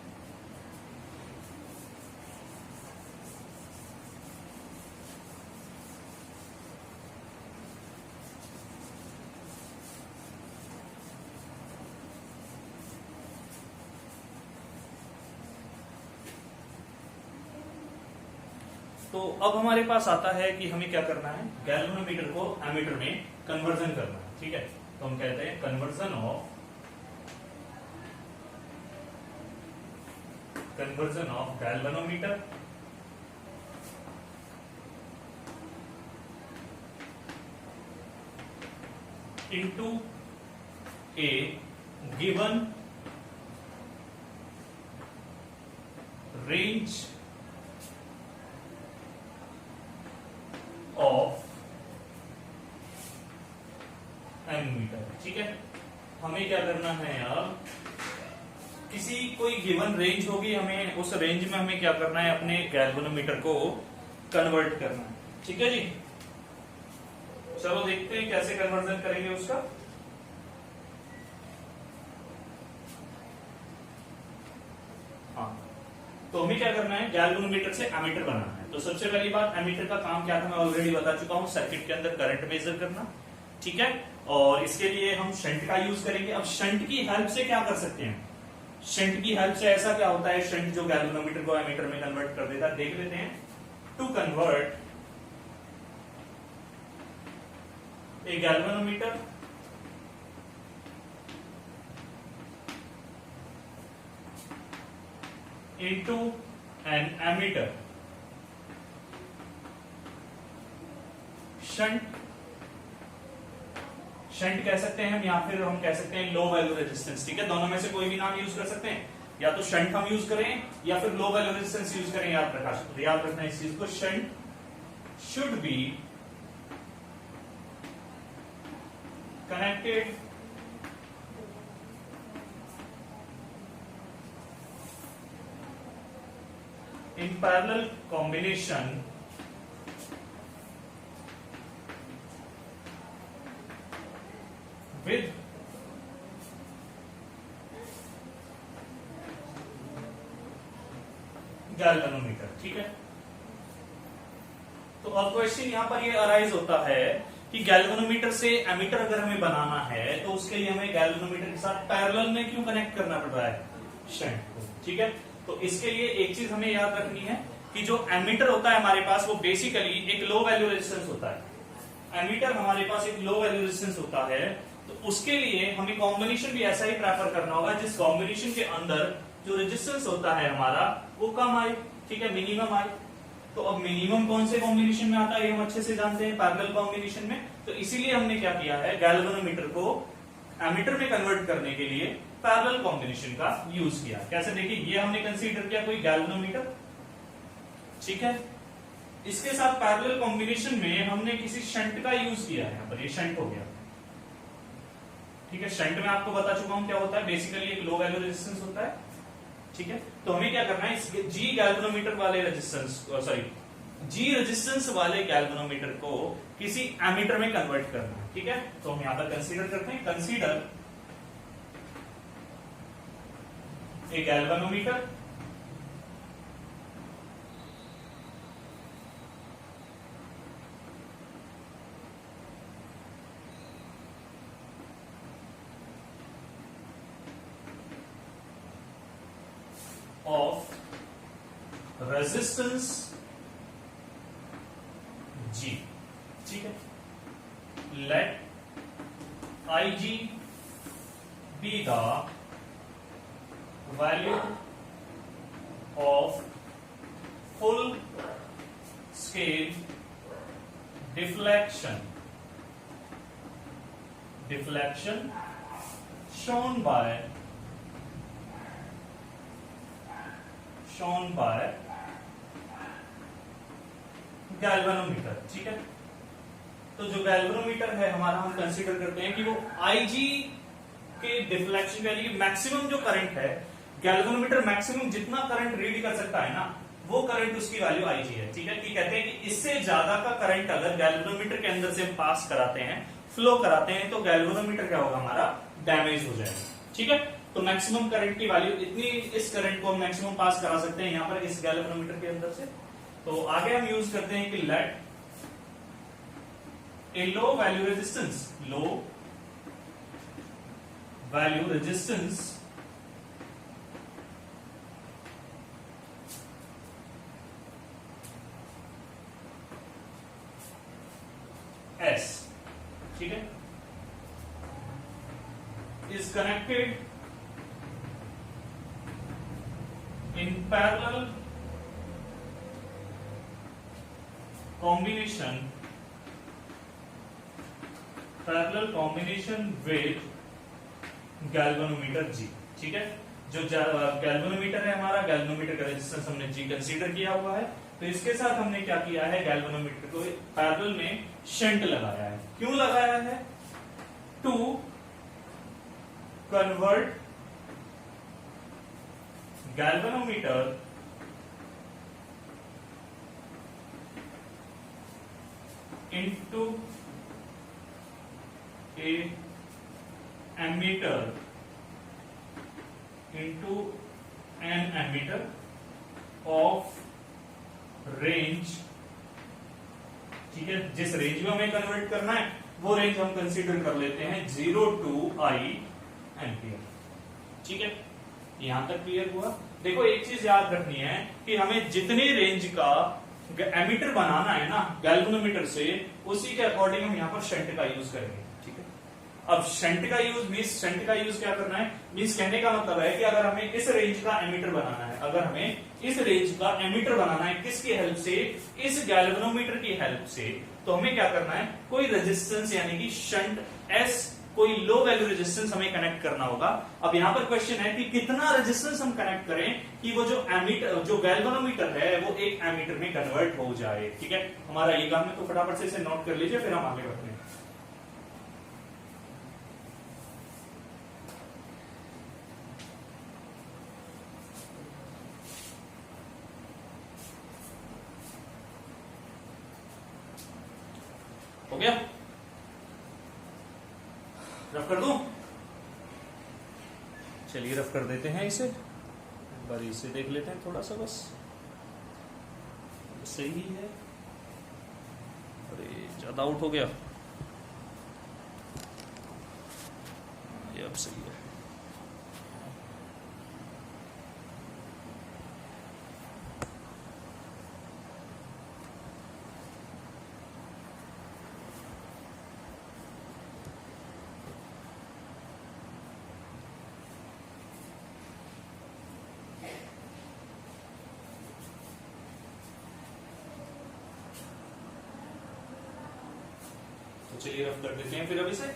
तो अब हमारे पास आता है कि हमें क्या करना है, गैल्वेनोमीटर को एमीटर में कन्वर्जन करना है, ठीक है। तो हम कहते हैं conversion of galvanometer into A given range ठीक है, हमें क्या करना है यार, किसी कोई गिवन रेंज होगी, हमें उस रेंज में हमें क्या करना है, अपने गैल्वेनोमीटर को कन्वर्ट करना है। ठीक है जी, चलो देखते हैं कैसे कन्वर्जन करेंगे उसका। हाँ, तो हमें क्या करना है, गैल्वेनोमीटर से एमीटर बनाना है। तो सबसे पहली बात, एमीटर का काम क्या था मैं ऑलरेडी बता चुका हूं, सर्किट के अंदर करंट मेजर करना। ठीक है, और इसके लिए हम शंट का यूज करेंगे। अब शंट की हेल्प से क्या कर सकते हैं, शंट की हेल्प से ऐसा क्या होता है, शंट जो गैल्वेनोमीटर को एमीटर में कन्वर्ट कर देता है, देख लेते हैं। To convert a galvanometer into an ammeter, shunt कह सकते हैं हम, या फिर हम कह सकते हैं लो वैल्यू रेजिस्टेंस। ठीक है, दोनों में से कोई भी नाम यूज कर सकते हैं, या तो शंट हम यूज करें या फिर लो वैल्यू रेजिस्टेंस यूज करें। याद रखना इस चीज को, shunt should be connected in parallel combination with galvanometer. ठीक है, तो अब क्वेश्चन यहां पर ये अराइज होता है कि गैल्वेनोमीटर से एमीटर अगर हमें बनाना है तो उसके लिए हमें गैल्वेनोमीटर के साथ पैरेलल में क्यों कनेक्ट करना पड़ रहा है, शंट को। ठीक है, तो इसके लिए एक चीज हमें याद रखनी है कि जो एमीटर होता है हमारे पास, वो बेसिकली एक लो वैल्यू रेजिस्टेंस होता है। एमीटर हमारे पास एक लो वैल्यू रेजिस्टेंस होता है, तो उसके लिए हमें कॉम्बिनेशन भी ऐसा ही प्रेफर करना होगा जिस कॉम्बिनेशन के अंदर जो रेजिस्टेंस होता है हमारा वो कम आए। ठीक है, मिनिमम आए। तो अब मिनिमम कौन से कॉम्बिनेशन में आता है, ये हम अच्छे से जानते हैं, पैरेलल कॉम्बिनेशन में। तो इसीलिए हमने क्या किया है, गैल्वेनोमीटर को एमीटर में कन्वर्ट करने के लिए पैरेलल कॉम्बिनेशन का यूज किया। कैसे, देखिए ये हमने कंसीडर किया कोई गैल्वेनोमीटर। ठीक है, इसके साथ पैरेलल कॉम्बिनेशन में हमने किसी शंट का यूज किया है, यहाँ पर ये शंट हो गया। ठीक है, शंट में आपको बता चुका हूं क्या होता है, बेसिकली एक लो वैल्यू रेजिस्टेंस होता है। ठीक है, तो हमें क्या करना है, इस जी गैल्वेनोमीटर वाले रेजिस्टेंस, जी रेजिस्टेंस वाले गैल्वेनोमीटर को किसी एमीटर में कन्वर्ट करना है। ठीक है, तो हम यहां पर कंसीडर करते हैं, consider a galvanometer of resistance G। ठीक है, let Ig be the value of full scale deflection shown by galvanometer. ठीक है, तो जो गैल्वेनोमीटर है हमारा, हम कंसीडर करते हैं कि वो Ig के डिफ्लेक्शन यानी कि मैक्सिमम जो करंट है, गैल्वेनोमीटर मैक्सिमम जितना करंट रीड कर सकता है ना, वो करंट उसकी वैल्यू Ig है। ठीक है, कि कहते हैं कि इससे ज्यादा का करंट अगर गैल्वेनोमीटर के अंदर से पास कराते हैं, फ्लो कराते हैं, तो गैल्वेनोमीटर क्या होगा, हमारा डैमेज हो जाएगा। ठीक है, तो मैक्सिमम करंट की वैल्यू इतनी, इस करंट को हम मैक्सिमम पास करा सकते हैं यहां पर इस गैल्वेनोमीटर के अंदर से। तो आगे हम यूज करते हैं कि लेट ए लो वैल्यू रेजिस्टेंस S, ठीक है, is connected in parallel combination with galvanometer G। ठीक है, जो गैल्वेनोमीटर है हमारा, गैल्वेनोमीटर का रेजिस्टेंस हमने G कंसीडर किया हुआ है, तो इसके साथ हमने क्या किया है, गैल्वेनोमीटर को पैरेलल में शंट लगाया है। क्यों लगाया है, to convert galvanometer into a ammeter into an ammeter of range, ठीक है, जिस रेंज में हमें कन्वर्ट करना है वो रेंज हम कंसीडर कर लेते हैं 0 to I एम्पियर। ठीक है, यहां तक क्लियर हुआ। देखो एक चीज याद रखनी है कि हमें जितने रेंज का एमीटर बनाना है ना गैल्वेनोमीटर से, उसी के अकॉर्डिंग हम यहाँ पर शंट का यूज करेंगे। ठीक है, अब शंट का यूज मींस, शंट का यूज क्या करना है मींस, कहने का मतलब है कि अगर हमें इस रेंज का एमीटर बनाना है, अगर हमें इस रेंज का एमीटर बनाना है किसकी हेल्प से, इस गैल्वेनोमीटर की हेल्प से, तो हमें क्या करना है, कोई रेजिस्टेंस यानी कि शंट एस, कोई लो वैल्यू रेजिस्टेंस हमें कनेक्ट करना होगा। अब यहां पर क्वेश्चन है कि कितना रेजिस्टेंस हम कनेक्ट करें कि वो जो एमीटर, जो गैल्वेनोमीटर है वो एक एमीटर में कन्वर्ट हो जाए। ठीक है, हमारा ये काम है, तो फटाफट से इसे नोट कर लीजिए, फिर हम आगे बढ़ते हैं। हो गया, रफ कर दूं? चलिए रफ कर देते हैं इसे, एक बार इसे देख लेते हैं थोड़ा सा, बस सही है। अरे ज्यादा आउट हो गया, ये अब सही है। चलिए रफ कर देते हैं फिर अभी से।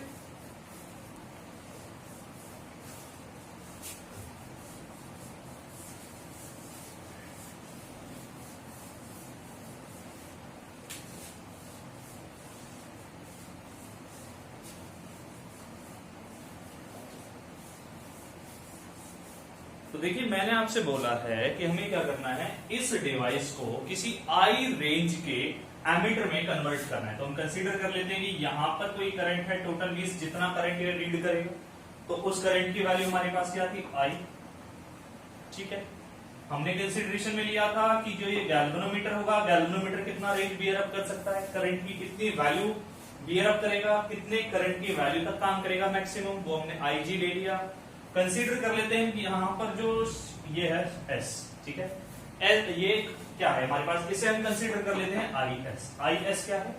तो देखिए मैंने आपसे बोला है कि हमें क्या करना है, इस डिवाइस को किसी आई रेंज के एमीटर में कन्वर्ट करना है। तो हम कंसीडर कर लेते हैं कि यहां पर कोई करंट है, टोटल मींस जितना करंट ये रीड करेगा, तो उस करंट की वैल्यू हमारे पास क्या थी, आई। ठीक है, हमने कंसीडरेशन में लिया था कि जो ये गैल्वेनोमीटर होगा, गैल्वेनोमीटर कितना रेंज बियर अप कर सकता है, करंट की कितनी वैल्यू बियर अप करेगा, कितने करंट की वैल्यू तक काम करेगा मैक्सिमम, वो हमने आई जी ले लिया। कंसीडर कर लेते हैं कि यहां पर जो ये है एस, ठीक है, एस ये क्या है हमारे पास, इसे हम कंसीडर कर लेते हैं आई एस। आई एस क्या है,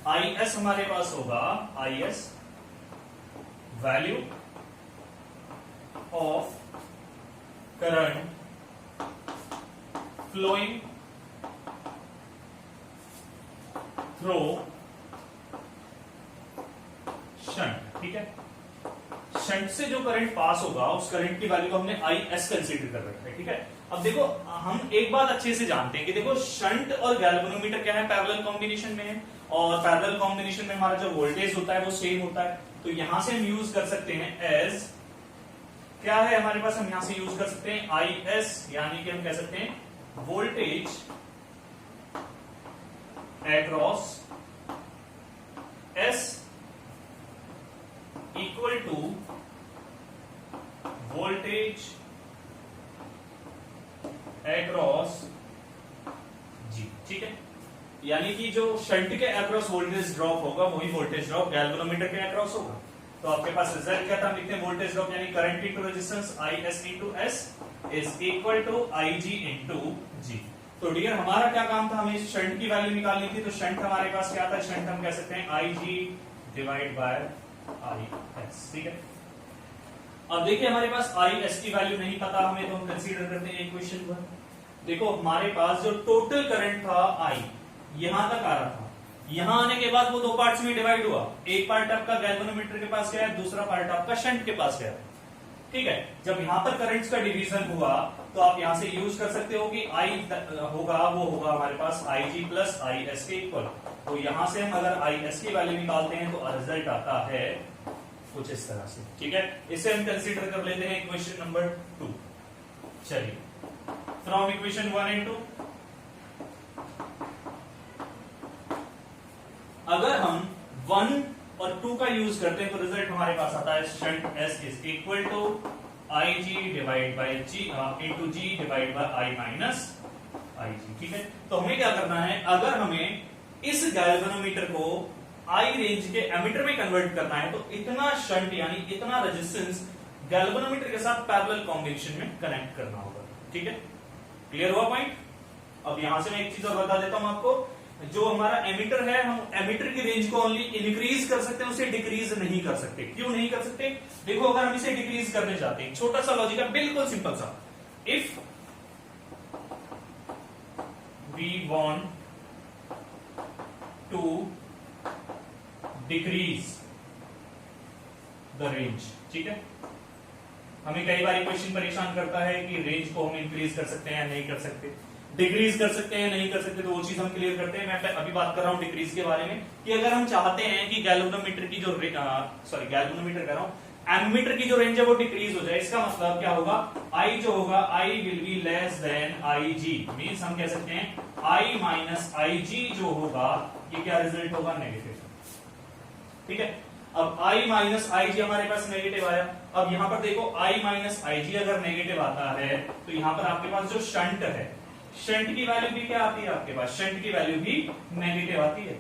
आई एस हमारे पास होगा, I S value of current flowing through shunt. ठीक है, शंट से जो करंट पास होगा उस करंट की वैल्यू को हमने आई एस कंसीडर कर रखा है। ठीक है, अब देखो हम एक बात अच्छे से जानते हैं कि देखो शंट और गैल्वेनोमीटर क्या है, पैरेलल कॉम्बिनेशन में है, और पैरेलल कॉम्बिनेशन में हमारा जो वोल्टेज होता है वो सेम होता है। तो यहां से हम यूज कर सकते हैं एज, क्या है हमारे पास, हम यहां से यूज कर सकते हैं आई एस, यानी कि हम कह सकते हैं voltage across S equal to voltage across G. ठीक है, यानी कि जो शंट के अक्रॉस वोल्टेज ड्रॉप होगा वही वोल्टेज ड्रॉप गैल्वेनोमीटर के अक्रॉस होगा। तो आपके पास रिजल्ट क्या था, हम लिखते हैं वोल्टेज ड्रॉप यानी current into resistance I S into S is equal to I G into G. तो डियर हमारा क्या काम था, हमें शंट की वैल्यू निकालनी थी। तो शंट हमारे पास क्या था, शंट हम कह सकते हैं आई जी डिवाइड बाय आई एस। ठीक है, अब देखिए हमारे पास आई एस की वैल्यू नहीं पता हमें, तो हम कंसीडर करते हैं इक्वेशन वन। देखो हमारे पास जो टोटल करंट था आई यहां तक आ रहा था, यहां आने के बाद वो दो पार्ट्स में डिवाइड हुआ, एक पार्ट आपका गैल्वेनोमीटर के पास गया, दूसरा पार्ट आपका शंट के पास गया। ठीक है, जब यहां पर करंट्स का डिवीजन हुआ तो आप यहां से यूज कर सकते हो कि आई होगा, वो होगा हमारे पास आई जी प्लस आई एस के इक्वल। तो यहां से हम अगर आई एस की वैल्यू निकालते हैं तो रिजल्ट आता है कुछ इस तरह से, ठीक है। इसे हम कंसीडर कर लेते हैं इक्वेशन नंबर 2। चलिए, फ्रॉम इक्वेशन 1 एंड 2 अगर हम 1 और 2 का यूज करते हैं तो रिजल्ट हमारे पास आता है shunt S is equal to IG divide by G into G divide by I minus IG, ठीक है। तो हमें क्या करना है, अगर हमें इस गैल्वेनोमीटर को I रेंज के एमीटर में कन्वर्ट करना है तो इतना शंट यानी इतना रेजिस्टेंस गैल्वेनोमीटर के साथ पैरेलल कॉम्बिनेशन में कनेक्ट करना होगा, ठीक है। क्लियर हुआ पॉइंट? अब यहां से मैं एक चीज और बता देता हूं आपको, जो हमारा एमीटर है, हम एमीटर की रेंज को ओनली इंक्रीज कर सकते हैं, उसे डिक्रीज नहीं कर सकते। क्यों नहीं कर सकते? देखो, अगर हम इसे डिक्रीज करने जाते हैं, छोटा सा लॉजिक है, बिल्कुल सिंपल सा, if we want to decrease the range, ठीक है। हमें कई बार क्वेश्चन परेशान करता है कि रेंज को हम इंक्रीज कर सकते हैं या नहीं कर सकते, डिक्रीज कर सकते हैं नहीं कर सकते, तो वो चीज हम क्लियर करते हैं। मैं अभी बात कर रहा हूं डिक्रीज के बारे में, कि अगर हम चाहते हैं कि गैल्वेनोमीटर की जो गैल्वेनोमीटर कह रहा हूं, एमीटर की जो रेंज है वो डिक्रीज हो जाए, इसका मतलब क्या होगा, I जो होगा I will be less than IG, means हम कह सकते हैं I माइनस IG जो होगा, ये क्या रिजल्ट होगा, नेगेटिव, ठीक है। अब I माइनस IG हमारे पास नेगेटिव आया। अब यहां पर देखो, I माइनस IG अगर नेगेटिव आता है तो यहां पर आपके पास जो शंट है, शंट की वैल्यू भी क्या आती है आपके पास, शंट की वैल्यू भी नेगेटिव आती है,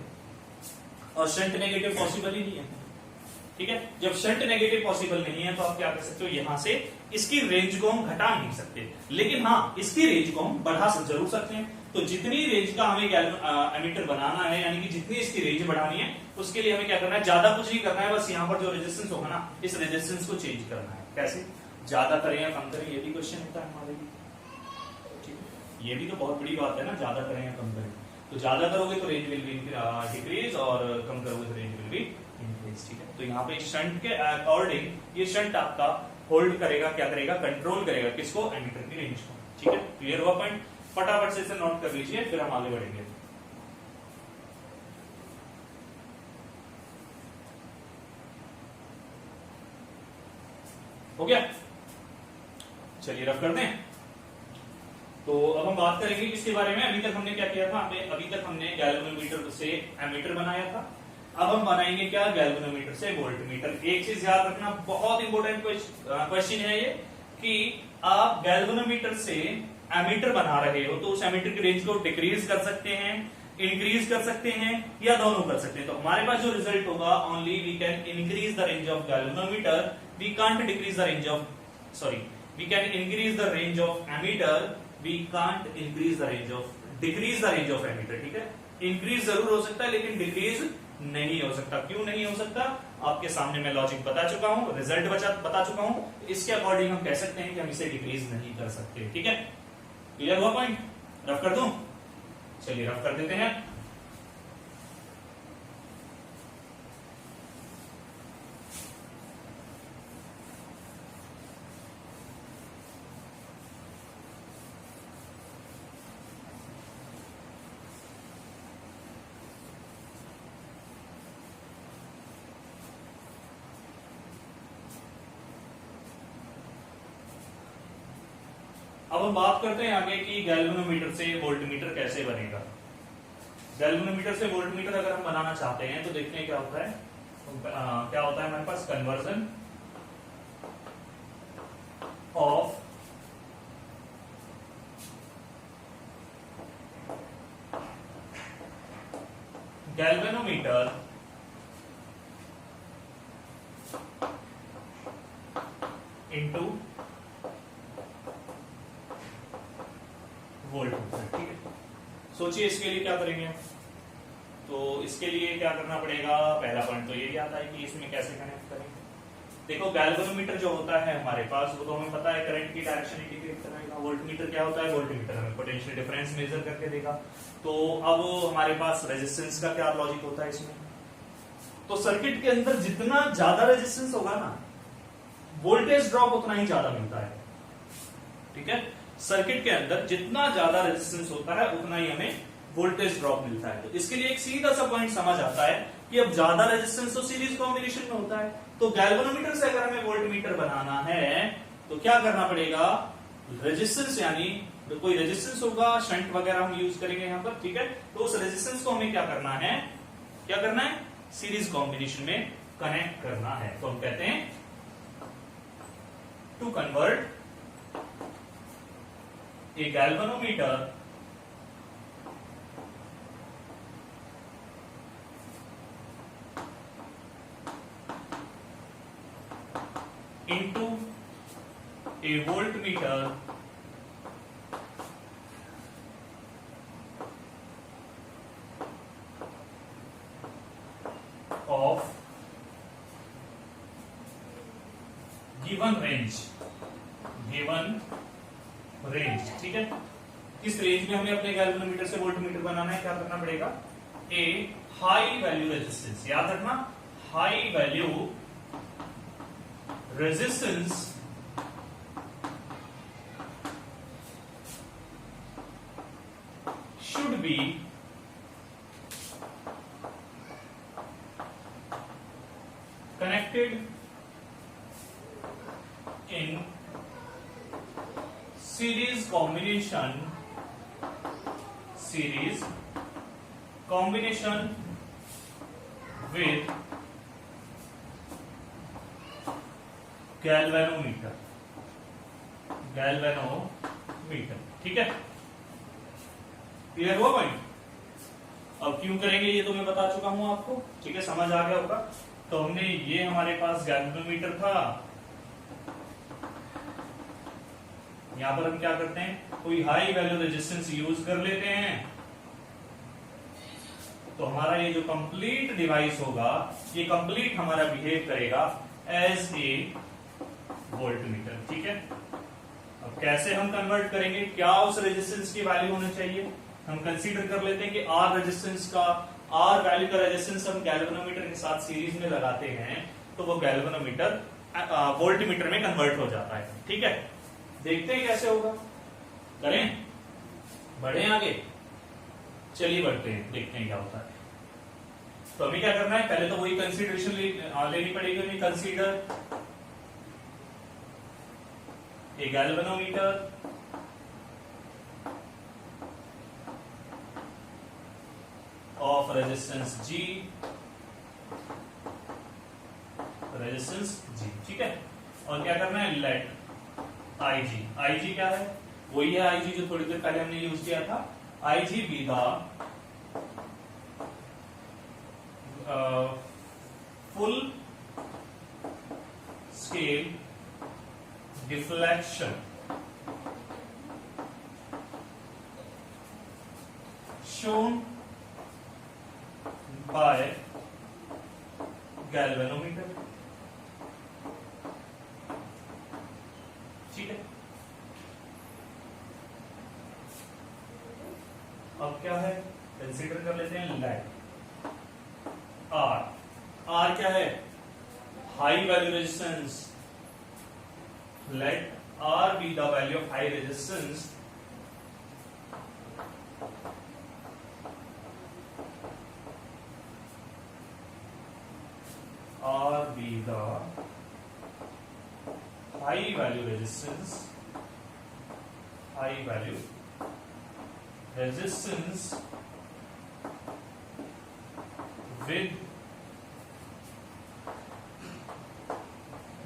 और शंट नेगेटिव पॉसिबल ही नहीं है, ठीक है। जब शंट नेगेटिव पॉसिबल नहीं है तो आप क्या कर सकते हो, यहां से इसकी रेंज को हम घटा नहीं सकते, लेकिन हाँ, इसकी रेंज को हम बढ़ा जरूर सकते हैं। तो जितनी रेंज का हमें एमीटर बनाना है, यानी कि जितनी इसकी रेंज बढ़ानी है, उसके लिए हमें क्या करना है, ज्यादा कुछ नहीं करना है, बस यहाँ पर जो रेजिस्टेंस होगा ना, इस रेजिस्टेंस को चेंज करना है। कैसे? ज्यादा करें या कम करें, ये भी क्वेश्चन होता है हमारे लिए, ठीक है। ये भी तो बहुत बड़ी बात है ना, ज्यादा करें या कम करें। तो ज्यादा करोगे तो रेंज विल बी डिक्रीज, और कम करोगे तो रेंज विल बी इंक्रीज, ठीक है। तो यहाँ पे शंट के अकॉर्डिंग ये शंट आपका होल्ड करेगा, क्या करेगा, कंट्रोल करेगा किसको, एमीटर की रेंज को, ठीक है। क्लियर हुआ पॉइंट? फटाफट से इसे नोट कर लीजिए, फिर हम आगे बढ़ेंगे। हो गया? चलिए रफ कर दें। तो अब हम बात करेंगे इसके बारे में। अभी तक हमने क्या किया था, अभी तक हमने गैल्वेनोमीटर से एमीटर बनाया था। अब हम बनाएंगे क्या, गैल्वेनोमीटर से वोल्टमीटर। एक चीज याद रखना, बहुत इंपॉर्टेंट क्वेश्चन है ये, कि आप गैल्वेनोमीटर से एमीटर बना रहे हो तो उस एमीटर की रेंज को डिक्रीज कर सकते हैं, इंक्रीज कर सकते हैं, या दोनों कर सकते हैं। तो हमारे पास जो रिजल्ट होगा, only we can increase the range of galvanometer, we can't decrease the range of, sorry, we can increase the range of ammeter, we can't increase the range of, decrease the range of ammeter, ठीक है। Increase जरूर हो सकता है, लेकिन decrease नहीं हो सकता। क्यों नहीं हो सकता? आपके सामने मैं लॉजिक बता चुका हूं, रिजल्ट बता चुका हूं। इसके अकॉर्डिंग हम कह सकते हैं कि हम इसे डिक्रीज नहीं कर सकते, ठीक है। क्लियर हुआ पॉइंट? रफ कर दूं? चलिए रफ कर देते हैं। अब हम बात करते हैं आगे कि गैल्वेनोमीटर से वोल्टमीटर कैसे बनेगा। गैल्वेनोमीटर से वोल्टमीटर अगर हम बनाना चाहते हैं तो देखते हैं क्या होता है। क्या होता है हमारे पास, conversion of galvanometer into voltmeter, ठीक है। सोचिए इसके लिए क्या करेंगे, तो इसके लिए क्या करना पड़ेगा, पहला पॉइंट तो यही आता है कि इसमें कैसे कनेक्ट करेंगे। देखो, गैल्वेनोमीटर जो होता है हमारे पास, वो तो हमें पता है करंट की डायरेक्शन इंडिकेट करेगा। वोल्टमीटर क्या होता है, वोल्टमीटर हमें पोटेंशियल डिफरेंस मेजर करके देगा। तो अब हमारे पास रेजिस्टेंस का क्या लॉजिक होता है इसमें, तो सर्किट के अंदर जितना ज्यादा रेजिस्टेंस होगा ना, वोल्टेज ड्रॉप उतना ही ज्यादा मिलता है, ठीक है। सर्किट के अंदर जितना ज्यादा रेजिस्टेंस होता है उतना ही हमें वोल्टेज ड्रॉप मिलता है। तो इसके लिए एक सीधा सा पॉइंट समझ आता है कि अब ज्यादा रेजिस्टेंस तो सीरीज कॉम्बिनेशन में होता है, तो गैल्वेनोमीटर से अगर हमें वोल्टमीटर बनाना है तो क्या करना पड़ेगा, रेजिस्टेंस यानी कोई रेजिस्टेंस होगा, शंट वगैरह हम यूज करेंगे यहां पर, ठीक है। तो उस रेजिस्टेंस को हमें क्या करना है, सीरीज कॉम्बिनेशन में कनेक्ट करना है। तो हम कहते हैं to convert a galvanometer into a voltmeter of given range, ठीक है। किस रेंज में हमें अपने गैल्वेनोमीटर से वोल्टमीटर बनाना है, क्या करना पड़ेगा, ए हाई वैल्यू रेजिस्टेंस, याद रखना high value resistance should be connected in series combination with galvanometer, ठीक है। क्लियर हुआ पॉइंट? अब क्यों करेंगे ये तो मैं बता चुका हूं आपको, ठीक है, समझ आ गया होगा। तो हमने ये हमारे पास गैल्वेनोमीटर था, यहां पर हम क्या करते हैं, कोई हाई वैल्यू रेजिस्टेंस यूज कर लेते हैं, तो हमारा ये जो कंप्लीट डिवाइस होगा, ये कंप्लीट हमारा बिहेव करेगा एज ए वोल्टमीटर, ठीक है। अब कैसे हम कन्वर्ट करेंगे, क्या उस रेजिस्टेंस की वैल्यू होनी चाहिए, हम कंसीडर कर लेते हैं कि आर रेजिस्टेंस का, आर वैल्यू का रेजिस्टेंस हम गैल्वेनोमीटर के साथ सीरीज में लगाते हैं, तो वो गैल्वेनोमीटर वोल्टमीटर में कन्वर्ट हो जाता है, ठीक है। देखते हैं कैसे होगा, करें, बढ़े आगे, चलिए बढ़ते हैं, देखते हैं क्या होता है। तो हमें क्या करना है, पहले तो वही कंसीडरेशन लेनी पड़ेगी, हमें consider a galvanometer of resistance G, ठीक है। और क्या करना है, लेट IG क्या है, वही है IG जो थोड़ी देर पहले हमने यूज किया था, IG be the full scale deflection shown by galvanometer, ठीक है। अब क्या है, कंसीडर कर लेते हैं लेट आर क्या है, high value resistance, let R be the value of high resistance R be the high value resistance with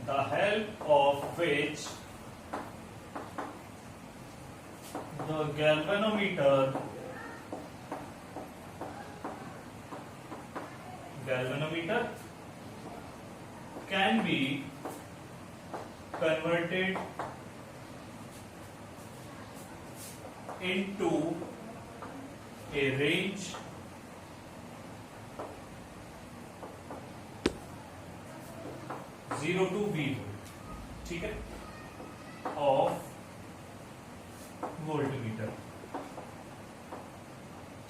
the help of which the galvanometer can be converted into a range zero to V, ठीक है, of voltmeter,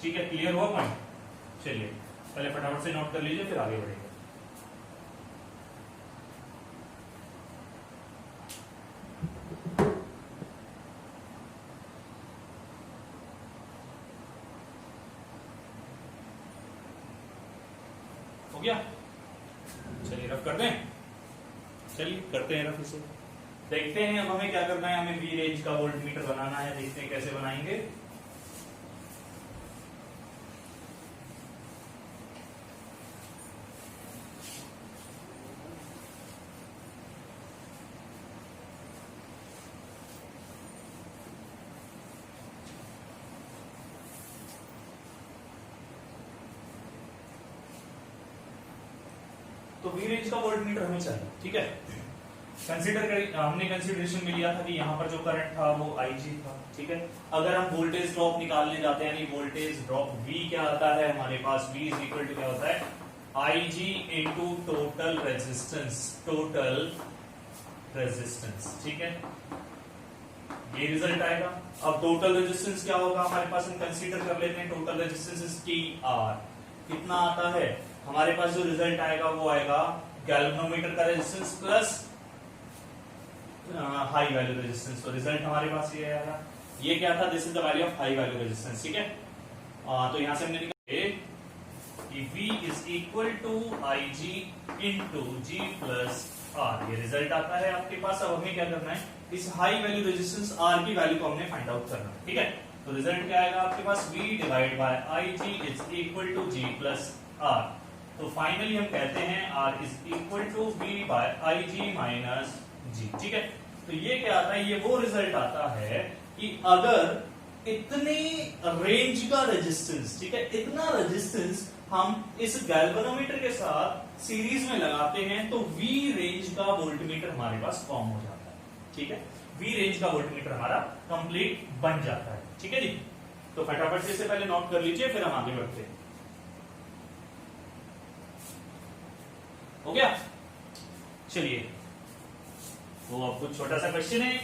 ठीक है। Clear हुआ point? चलिए पहले फटाफट से note कर लीजिए, फिर आगे बढ़ेंगे। हो गया? चलिए रफ कर दें। चलिए करते हैं रफ इसे, देखते हैं अब हमें क्या करना है। हमें वी रेंज का वोल्ट मीटर बनाना है, देखते हैं कैसे बनाएंगे। तो वी रेंज का वोल्ट मीटर हमें चाहिए, ठीक है। कंसीडर करें, हमने कंसीडरेशन में लिया था कि यहाँ पर जो करंट था वो IG था, ठीक है। अगर हम वोल्टेज ड्रॉप निकालने जाते हैं, यानी वोल्टेज ड्रॉप V क्या आता है हमारे पास, V इज इक्वल टू क्या होता है, IG इंटू टोटल रेजिस्टेंस, ठीक है। ये रिजल्ट आएगा। अब टोटल रेजिस्टेंस क्या होगा हमारे पास, हम कंसीडर कर लेते हैं टोटल रेजिस्टेंस इज TR। कितना आता है हमारे पास, जो रिजल्ट आएगा वो आएगा गैल्वेनोमीटर का resistance plus high value resistance. तो रिजल्ट हमारे पास ये आएगा। ये क्या था, this is the value of high value resistance, ठीक है। तो यहां से हमने निकाला कि V is equal to IG into G plus R। ये रिजल्ट आता है आपके पास। अब हमें क्या करना है, इस हाई वैल्यू रेजिस्टेंस R की वैल्यू को हमने फाइंड आउट करना है, ठीक है। तो रिजल्ट क्या आएगा आपके पास, V divide by IG is equal to G plus R। तो फाइनली हम कहते हैं R is equal to V by IG minus G, ठीक है। तो ये क्या आता है, ये वो रिजल्ट आता है कि अगर इतनी रेंज का रेजिस्टेंस, ठीक है, इतना रेजिस्टेंस हम इस गैल्वेनोमीटर के साथ सीरीज में लगाते हैं तो V रेंज का वोल्टमीटर हमारे पास फॉर्म हो जाता है, ठीक है। V रेंज का वोल्टमीटर हमारा कंप्लीट बन जाता है, ठीक है जी। तो फटाफट से पहले नोट कर लीजिए, फिर हम आगे बढ़ते हैं। हो गया, चलिए। वो अब कुछ छोटा सा क्वेश्चन है,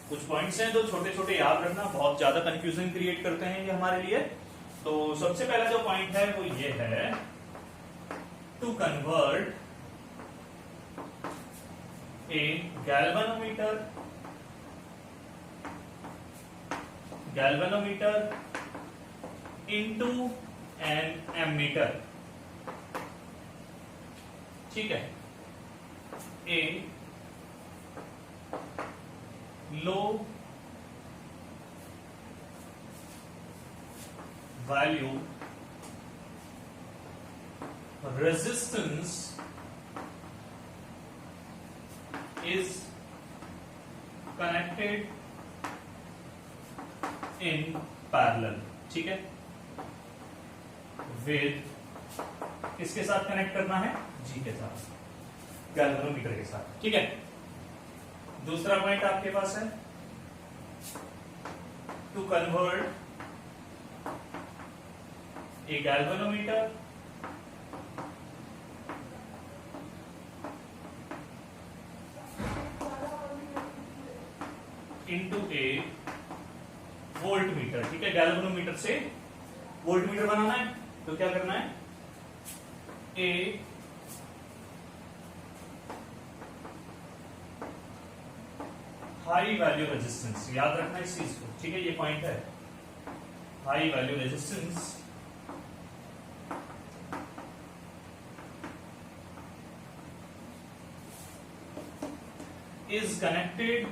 कुछ पॉइंट्स हैं तो छोटे छोटे याद रखना, बहुत ज्यादा कंफ्यूजन क्रिएट करते हैं ये हमारे लिए। तो सबसे पहला जो पॉइंट है वो ये है, to convert a galvanometer into an ammeter, ठीक है। A low value resistance is connected in parallel, ठीक है, with किसके साथ कनेक्ट करना है, G के साथ, गैल्वेनोमीटर के साथ, ठीक है। दूसरा पॉइंट आपके पास है, to convert a galvanometer into a voltmeter, ठीक है। गैल्वेनोमीटर से वोल्टमीटर बनाना है तो क्या करना है, ए हाई वैल्यू रेजिस्टेंस, याद रखना इस चीज को, ठीक है। ये पॉइंट है, high value resistance is connected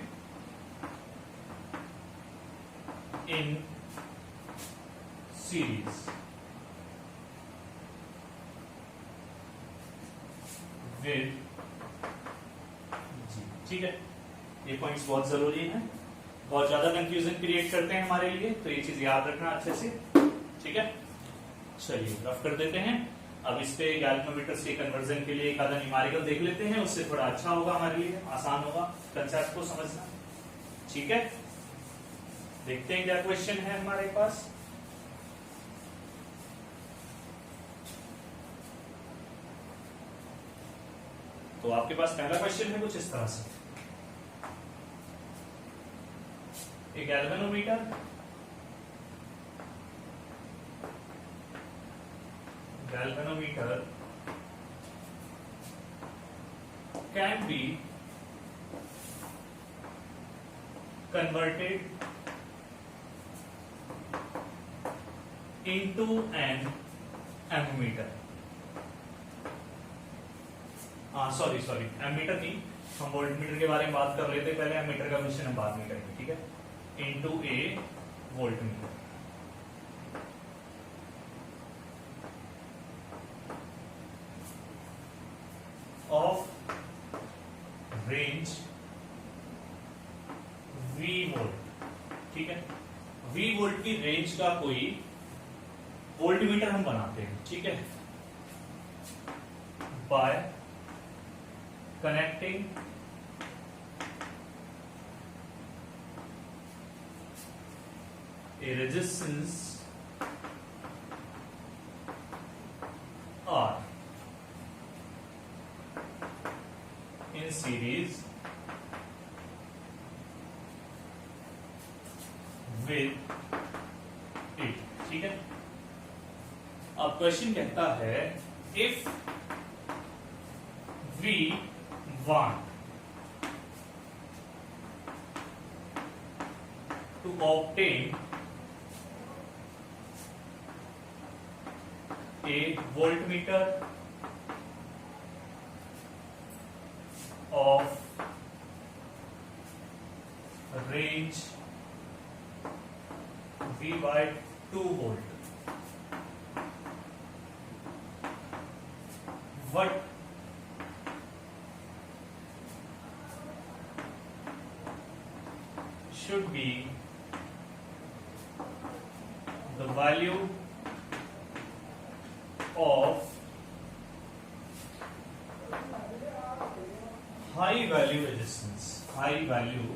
in series with G, ठीक है। ये पॉइंट्स बहुत जरूरी हैं, बहुत ज्यादा कंफ्यूजन क्रिएट करते हैं हमारे लिए, तो ये चीज याद रखना अच्छे से, ठीक है। चलिए रफ कर देते हैं। अब इस पे गैल्वेनोमीटर्स के कन्वर्जन के लिए एक आधा न्यूमेरिकल देख लेते हैं, उससे थोड़ा अच्छा होगा हमारे लिए, आसान होगा कंसेप्ट को समझना, ठीक है। देखते हैं क्या क्वेश्चन है हमारे पास। तो आपके पास पहला क्वेश्चन है कुछ इस तरह से, एक galvanometer can be converted into an ammeter, sorry ammeter नहीं, हम वोल्ट मीटर के बारे में बात कर लेते, पहले एमीटर का क्वेश्चन हम बाद में करेंगे, ठीक है। Into A volt meter of range V volt, ठीक है। V वोल्ट की रेंज का कोई वोल्ट मीटर हम बनाते हैं, ठीक है, bye connecting a resistance R in series with it, ठीक है। अब क्वेश्चन कहता है if we want to obtain a voltmeter of range V by 2 volt, what should be the value of high value resistance, high value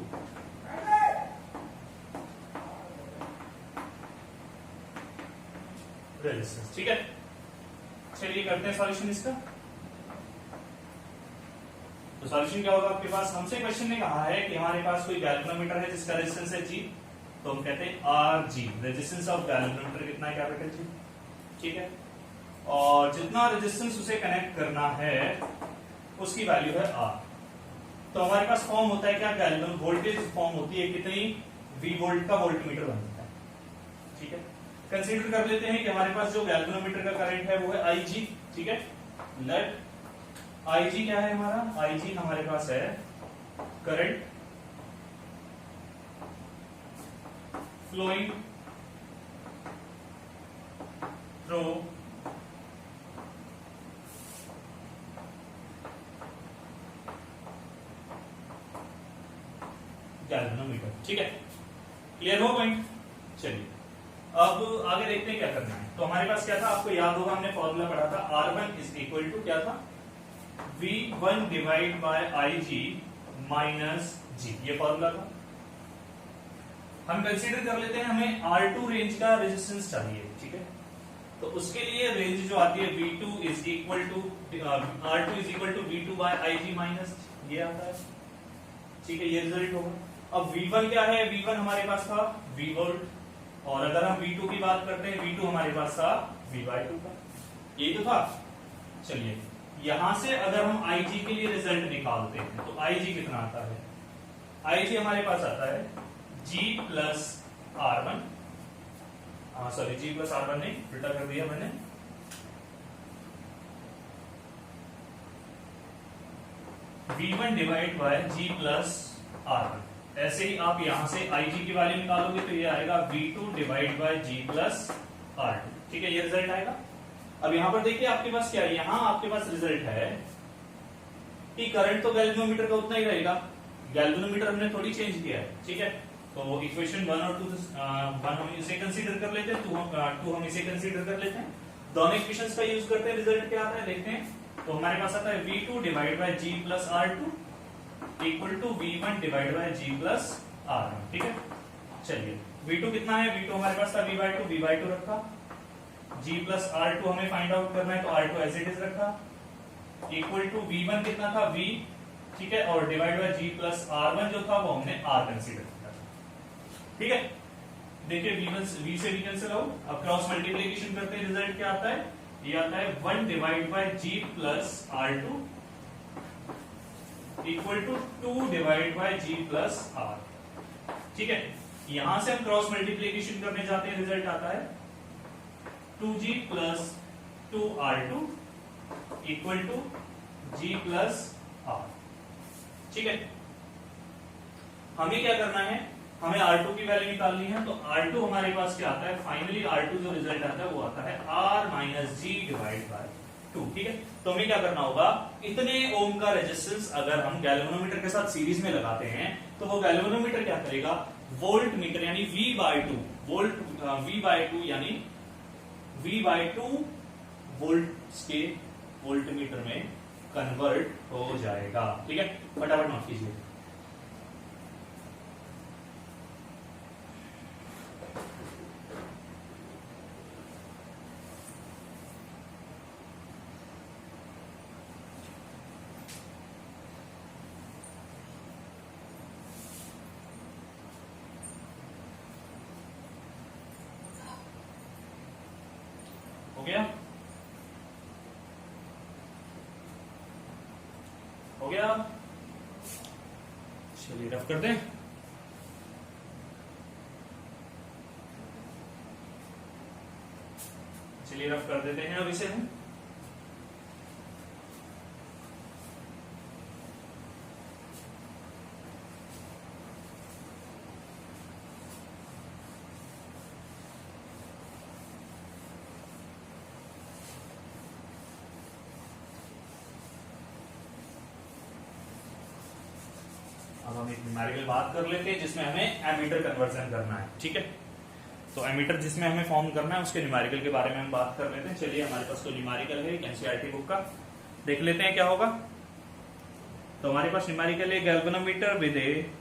resistance, ठीक है। चलिए करते हैं सॉल्यूशन इसका। तो सॉल्यूशन क्या होगा आपके पास, हमसे क्वेश्चन ने कहा है कि हमारे पास कोई गैल्वेनोमीटर है जिसका रेजिस्टेंस है G, तो हम कहते हैं R G, resistance of galvanometer कितना है, कैपिटल G, ठीक है। और जितना रेजिस्टेंस उसे कनेक्ट करना है उसकी वैल्यू है R। तो हमारे पास फॉर्म होता है क्या, गैल्वेन वोल्टेज फॉर्म होती है कितनी, V वोल्ट का वोल्टमीटर बनता है, ठीक है। कंसीडर कर लेते हैं कि हमारे पास जो गैल्वेनोमीटर का करंट है वो है IG, ठीक है। लेट IG क्या है हमारा, IG हमारे पास है करंट फ्लोइंग थ्रू गैल्वेनोमीटर, ठीक है। क्लियर हो पॉइंट। चलिए अब आगे देखते हैं क्या करना है। तो हमारे पास क्या था, आपको याद होगा हमने फॉर्मूला पढ़ा था, R1 इज इक्वल टू क्या था, V1 divide by IG minus G, ये फॉर्मूला था। हम कंसीडर कर लेते हैं हमें R2 रेंज का रेजिस्टेंस चाहिए, ठीक है। तो उसके लिए रेंज जो आती है V2 is equal to R2 is equal to V2 by IG minus, ये आता है, ठीक है, ये रिजल्ट होगा। अब V1 क्या है, V1 हमारे पास था V वोल्ट, और अगर हम V2 की बात करते हैं, V2 हमारे पास था V by 2 का, यही तो था। चलिए यहां से अगर हम IG के लिए रिजल्ट निकालते हैं तो IG कितना आता है, IG हमारे पास आता है G plus R1, sorry G plus R1 नहीं, उल्टा कर दिया मैंने, V1 divide by G plus R1। ऐसे ही आप यहां से IG की वैल्यू निकालोगे तो ये आएगा V2 divide by G plus R2, ठीक है, ये रिजल्ट आएगा। अब यहां पर देखिए आपके पास क्या है, यहां आपके पास रिजल्ट है कि करंट तो गैल्वेनोमीटर का उतना ही रहेगा, गैल्वेनोमीटर हमने थोड़ी चेंज किया है, ठीक है। तो इक्वेशन 1 और 2 हम इसे कंसीडर कर लेते हैं, 2 हम इसे कंसीडर कर लेते हैं, दोनों इक्वेशंस का यूज करते हैं, रिजल्ट क्या आता है देखते हैं। तो हमारे पास आता है V2 divide by G plus R2 equal to V1 divide by G plus R1, ठीक है। चलिए V2 कितना है, V2 हमारे पास था V by 2 रखा, G प्लस R2 हमें फाइंड आउट करना है तो R2 एज इट इज रखा, इक्वल टू V1 कितना था V, ठीक है, और divide by G plus R1 जो था वो हमने R कंसीडर किया, ठीक है। देखिए V से V कैंसिल आउट, अब क्रॉस मल्टीप्लिकेशन करते हैं, रिजल्ट क्या आता है, ये आता है 1 divide by G plus R2 equal to 2 divide by G plus R, ठीक है। यहां से हम क्रॉस मल्टीप्लिकेशन करने जाते हैं, रिजल्ट आता है 2G plus 2R2 equal to G plus R। ठीक है, हमें क्या करना है, हमें R2 की वैल्यू निकालनी है। तो R2 हमारे पास क्या आता है, फाइनली R2 जो रिजल्ट आता है वो आता है R minus G divide by 2। ठीक है, तो हमें क्या करना होगा, इतने ओम का रेजिस्टेंस अगर हम गैल्वेनोमीटर के साथ सीरीज में लगाते हैं तो वो गैल्वेनोमीटर क्या करेगा, वोल्ट मीटर यानी V/2 वोल्ट, V/2 यानी V/2 वोल्ट के वोल्ट मीटर में कन्वर्ट हो जाएगा। ठीक है, फटाफट नोट कीजिए। हो गया, हो गया, चलिए रफ कर दें। चलिए रफ कर देते हैं अब इसे हम। अब हम एक न्यूमेरिकल बात कर लेते हैं जिसमें हमें एमीटर कन्वर्जन करना है। ठीक है, तो एमीटर जिसमें हमें फॉर्म करना है उसके न्यूमेरिकल के बारे में हम बात कर लेते हैं। चलिए, हमारे पास कोई न्यूमेरिकल है एनसीईआरटी बुक का, देख लेते हैं क्या होगा। तो हमारे पास न्यूमेरिकल है galvanometer with A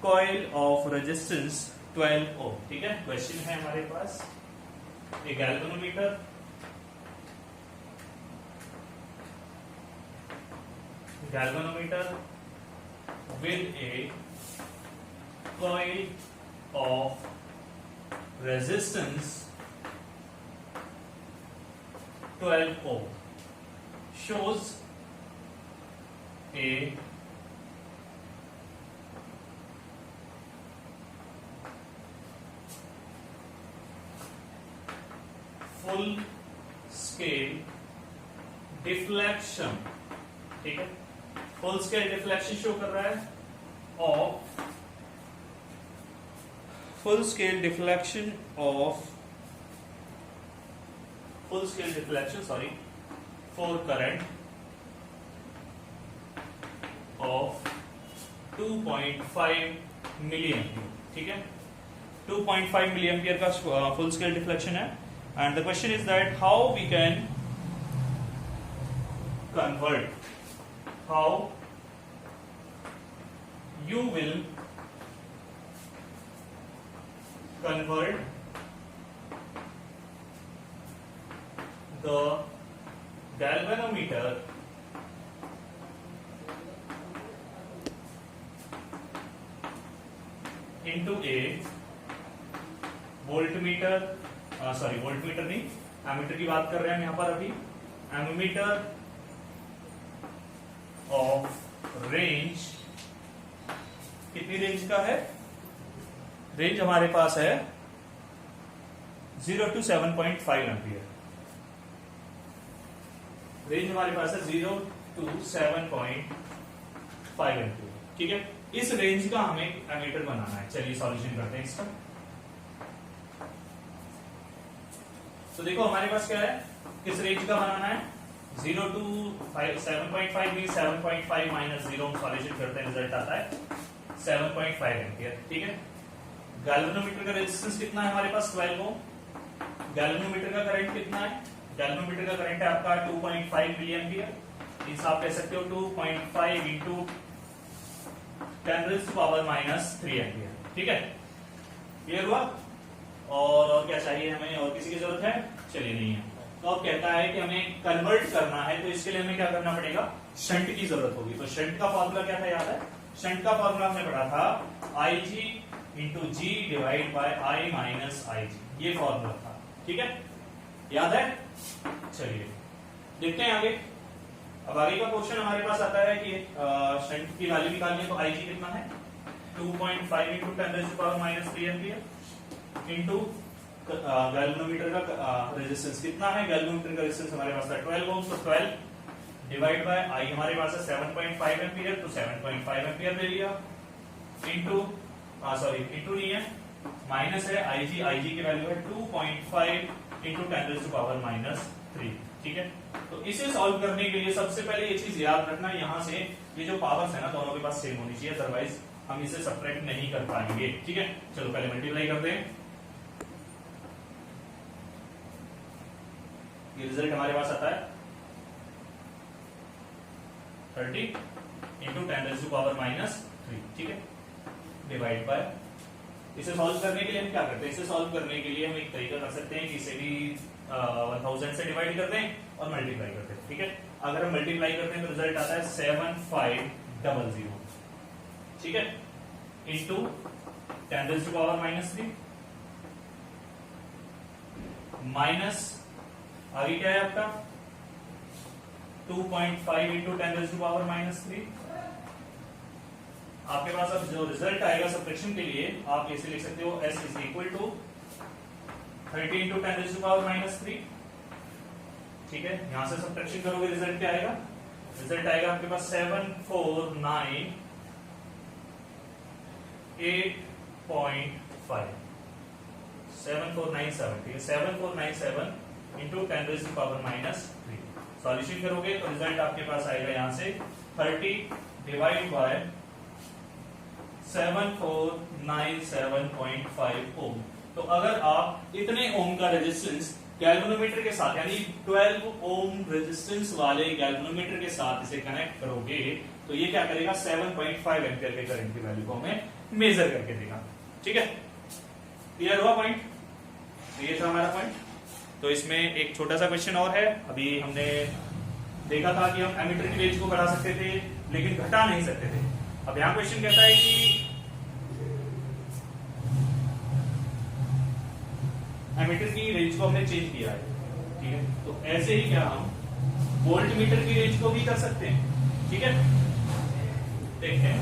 coil of resistance 12 ओम। ठीक है, क्वेश्चन है हमारे पास ए galvanometer with a coil of resistance 12 ohm shows a full scale deflection। ठीक है, फुल स्केल डिफ्लेक्शन शो कर रहा है of full scale deflection sorry for current of 2.5 milliampere. ठीक है, 2.5 मिलीएम्पियर का फुल स्केल डिफ्लेक्शन है। And the question is that how we can convert, how you will convert the galvanometer into a voltmeter, sorry voltmeter नहीं, ammeter की बात कर रहे हैं हम यहां पर अभी, एमीटर ऑफ रेंज। कितनी रेंज का है, रेंज हमारे पास है 0 to 7.5 एम्पियर। रेंज हमारे पास है 0 to 7.5 एम्पियर। ठीक है, इस रेंज का हमें एमीटर बनाना है। चलिए सॉल्यूशन करते हैं इसका। तो देखो हमारे पास क्या है, किस रेंज का बनाना है, 0 to 7.5 मीन 7.5 माइनस 0 हम सॉल्यूशन करते हैं, रिजल्ट आता है 7.5 एम्पियर। ठीक है, गैल्वेनोमीटर का रेजिस्टेंस कितना है हमारे पास 12 ओम। गैल्वेनोमीटर का करंट कितना है, गैल्वेनोमीटर का करंट है आपका 2.5 मिली एम्पियर। इस आप कह सकते हो 2.5 इंटू 10⁻³ एम्पियर। ठीक है, क्लियर हुआ। और क्या चाहिए हमें, और किसी की जरूरत है, चलिए नहीं है। तो अब कहता है कि हमें कन्वर्ट करना है, तो इसके लिए हमें क्या करना पड़ेगा, शंट की जरूरत होगी। तो शंट का फॉर्मूला क्या था, याद है, शंट का फॉर्मूला हमने पढ़ा था IG into G divide by I minus IG, ये फॉर्मूला था। ठीक है, याद है। चलिए देखते हैं आगे। अब आगे का क्वेश्चन हमारे पास आता है कि शंट की वैल्यू निकालनी है। तो IG कितना है, 2.5 इंटू 10⁻³ एम्पियर इंटू गैल्वेनोमीटर का रेजिस्टेंस कितना है, गैल्वेनोमीटर का रेजिस्टेंस हमारे पास था 12 ओम। तो 12 डिवाइड बाय आई हमारे पास है 7.5 एम्पियर, तो 7.5 एम्पियर ले लिया, इंटू इंटू नहीं है, माइनस है आईजी की वैल्यू है 2.5 इंटू 10⁻³ ठीक है। तो इसे सॉल्व करने के लिए सबसे पहले ये चीज याद रखना, यहां से ये जो पावर्स है ना दोनों के पास सेम होनी चाहिए, अदरवाइज हम इसे सब्ट्रैक्ट नहीं कर पाएंगे, ठीक है। चलो पहले मल्टीप्लाई करते हैं। ये रिजल्ट हमारे पास आता है 30 इंटू 10⁻³ ठीक है, डिवाइड बाय। इसे सॉल्व करने के लिए हम क्या करते हैं, इसे सॉल्व करने के लिए हम एक तरीका कर सकते हैं कि इसे भी 1000 से डिवाइड करते हैं और मल्टीप्लाई करते हैं, ठीक है। अगर हम मल्टीप्लाई करते हैं तो रिजल्ट आता है 7500 ठीक है, इंटू 10⁻³ माइनस आगे क्या है आपका 2.5 इंटू 10⁻³ आपके पास अब जो रिजल्ट आएगा सब्ट्रैक्शन के लिए आप ऐसे लिख सकते हो s is equal to 30 into 10⁻³ ठीक है। यहां से सब्ट्रैक्शन करोगे रिजल्ट क्या आएगा, रिजल्ट आएगा आपके पास 7497 ठीक है, 7497 इंटू 10⁻³ सॉल्यूशन करोगे तो रिजल्ट आपके पास आएगा यहां से 30 डिवाइड बाय 7497.5 ओम। तो अगर आप इतने ओम का रेजिस्टेंस गैल्वेनोमीटर के साथ यानी 12 ओम रेजिस्टेंस वाले गैल्वेनोमीटर के साथ इसे कनेक्ट करोगे तो ये क्या करेगा 7.5 एम्पियर के करंट की वैल्यू को हमें मेजर करके देगा, ठीक है। क्लियर हुआ पॉइंट, ये था हमारा पॉइंट। तो इसमें एक छोटा सा क्वेश्चन और है, अभी हमने देखा था कि हम एमीटर की रेंज को बढ़ा सकते थे लेकिन घटा नहीं सकते थे। अब यहां क्वेश्चन कहता है कि एमीटर की रेंज को हमने चेंज किया है, ठीक है। तो ऐसे ही क्या हम वोल्ट मीटर की रेंज को भी कर सकते हैं, ठीक है। देखते हैं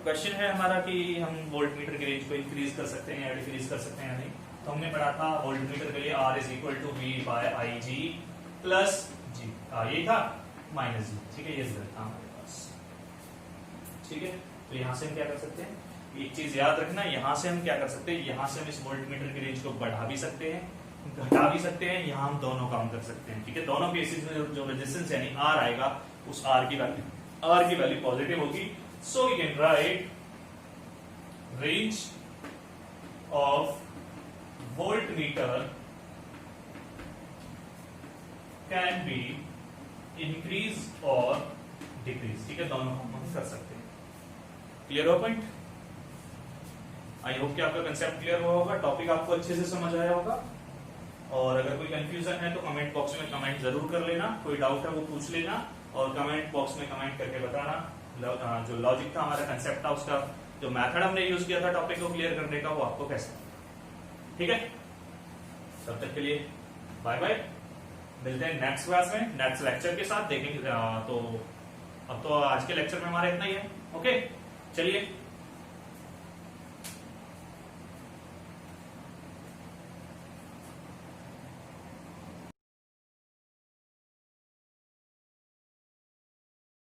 क्वेश्चन है हमारा कि हम वोल्ट मीटर की रेंज को इंक्रीज कर सकते हैं या डिक्रीज कर सकते हैं या नहीं। तो हमने पढ़ा था वोल्ट मीटर के लिए R is equal to V by IG plus G, ये था माइनस G, ठीक है। ये रिजल्ट था हमारे पास, ठीक है। तो यहां से हम क्या कर सकते हैं, एक चीज याद रखना, यहां से हम क्या कर सकते हैं, यहां से हम इस वोल्ट मीटर की रेंज को बढ़ा भी सकते हैं घटा भी सकते हैं, यहां हम दोनों काम कर सकते हैं, ठीक है। दोनों केसेस में जो रेजिस्टेंस यानी R आएगा उस R की वैल्यू पॉजिटिव होगी। So we can write range of voltmeter can be increase or decrease, ठीक है। दोनों हम कर सकते हैं। क्लियर हो पॉइंट? आई होप कि आपका कंसेप्ट क्लियर हुआ होगा, टॉपिक आपको अच्छे से समझ आया होगा। और अगर कोई कंफ्यूजन है तो कमेंट बॉक्स में कमेंट जरूर कर लेना, कोई डाउट है वो पूछ लेना और कमेंट बॉक्स में कमेंट करके बताना जो लॉजिक था हमारा कंसेप्ट था उसका जो मेथड हमने यूज किया था टॉपिक को क्लियर करने का वो आपको कैसा, ठीक है। तब तक के लिए बाय बाय, मिलते हैं नेक्स्ट क्लास में नेक्स्ट लेक्चर के साथ देखेंगे। तो अब तो आज के लेक्चर में हमारा इतना ही है, ओके चलिए।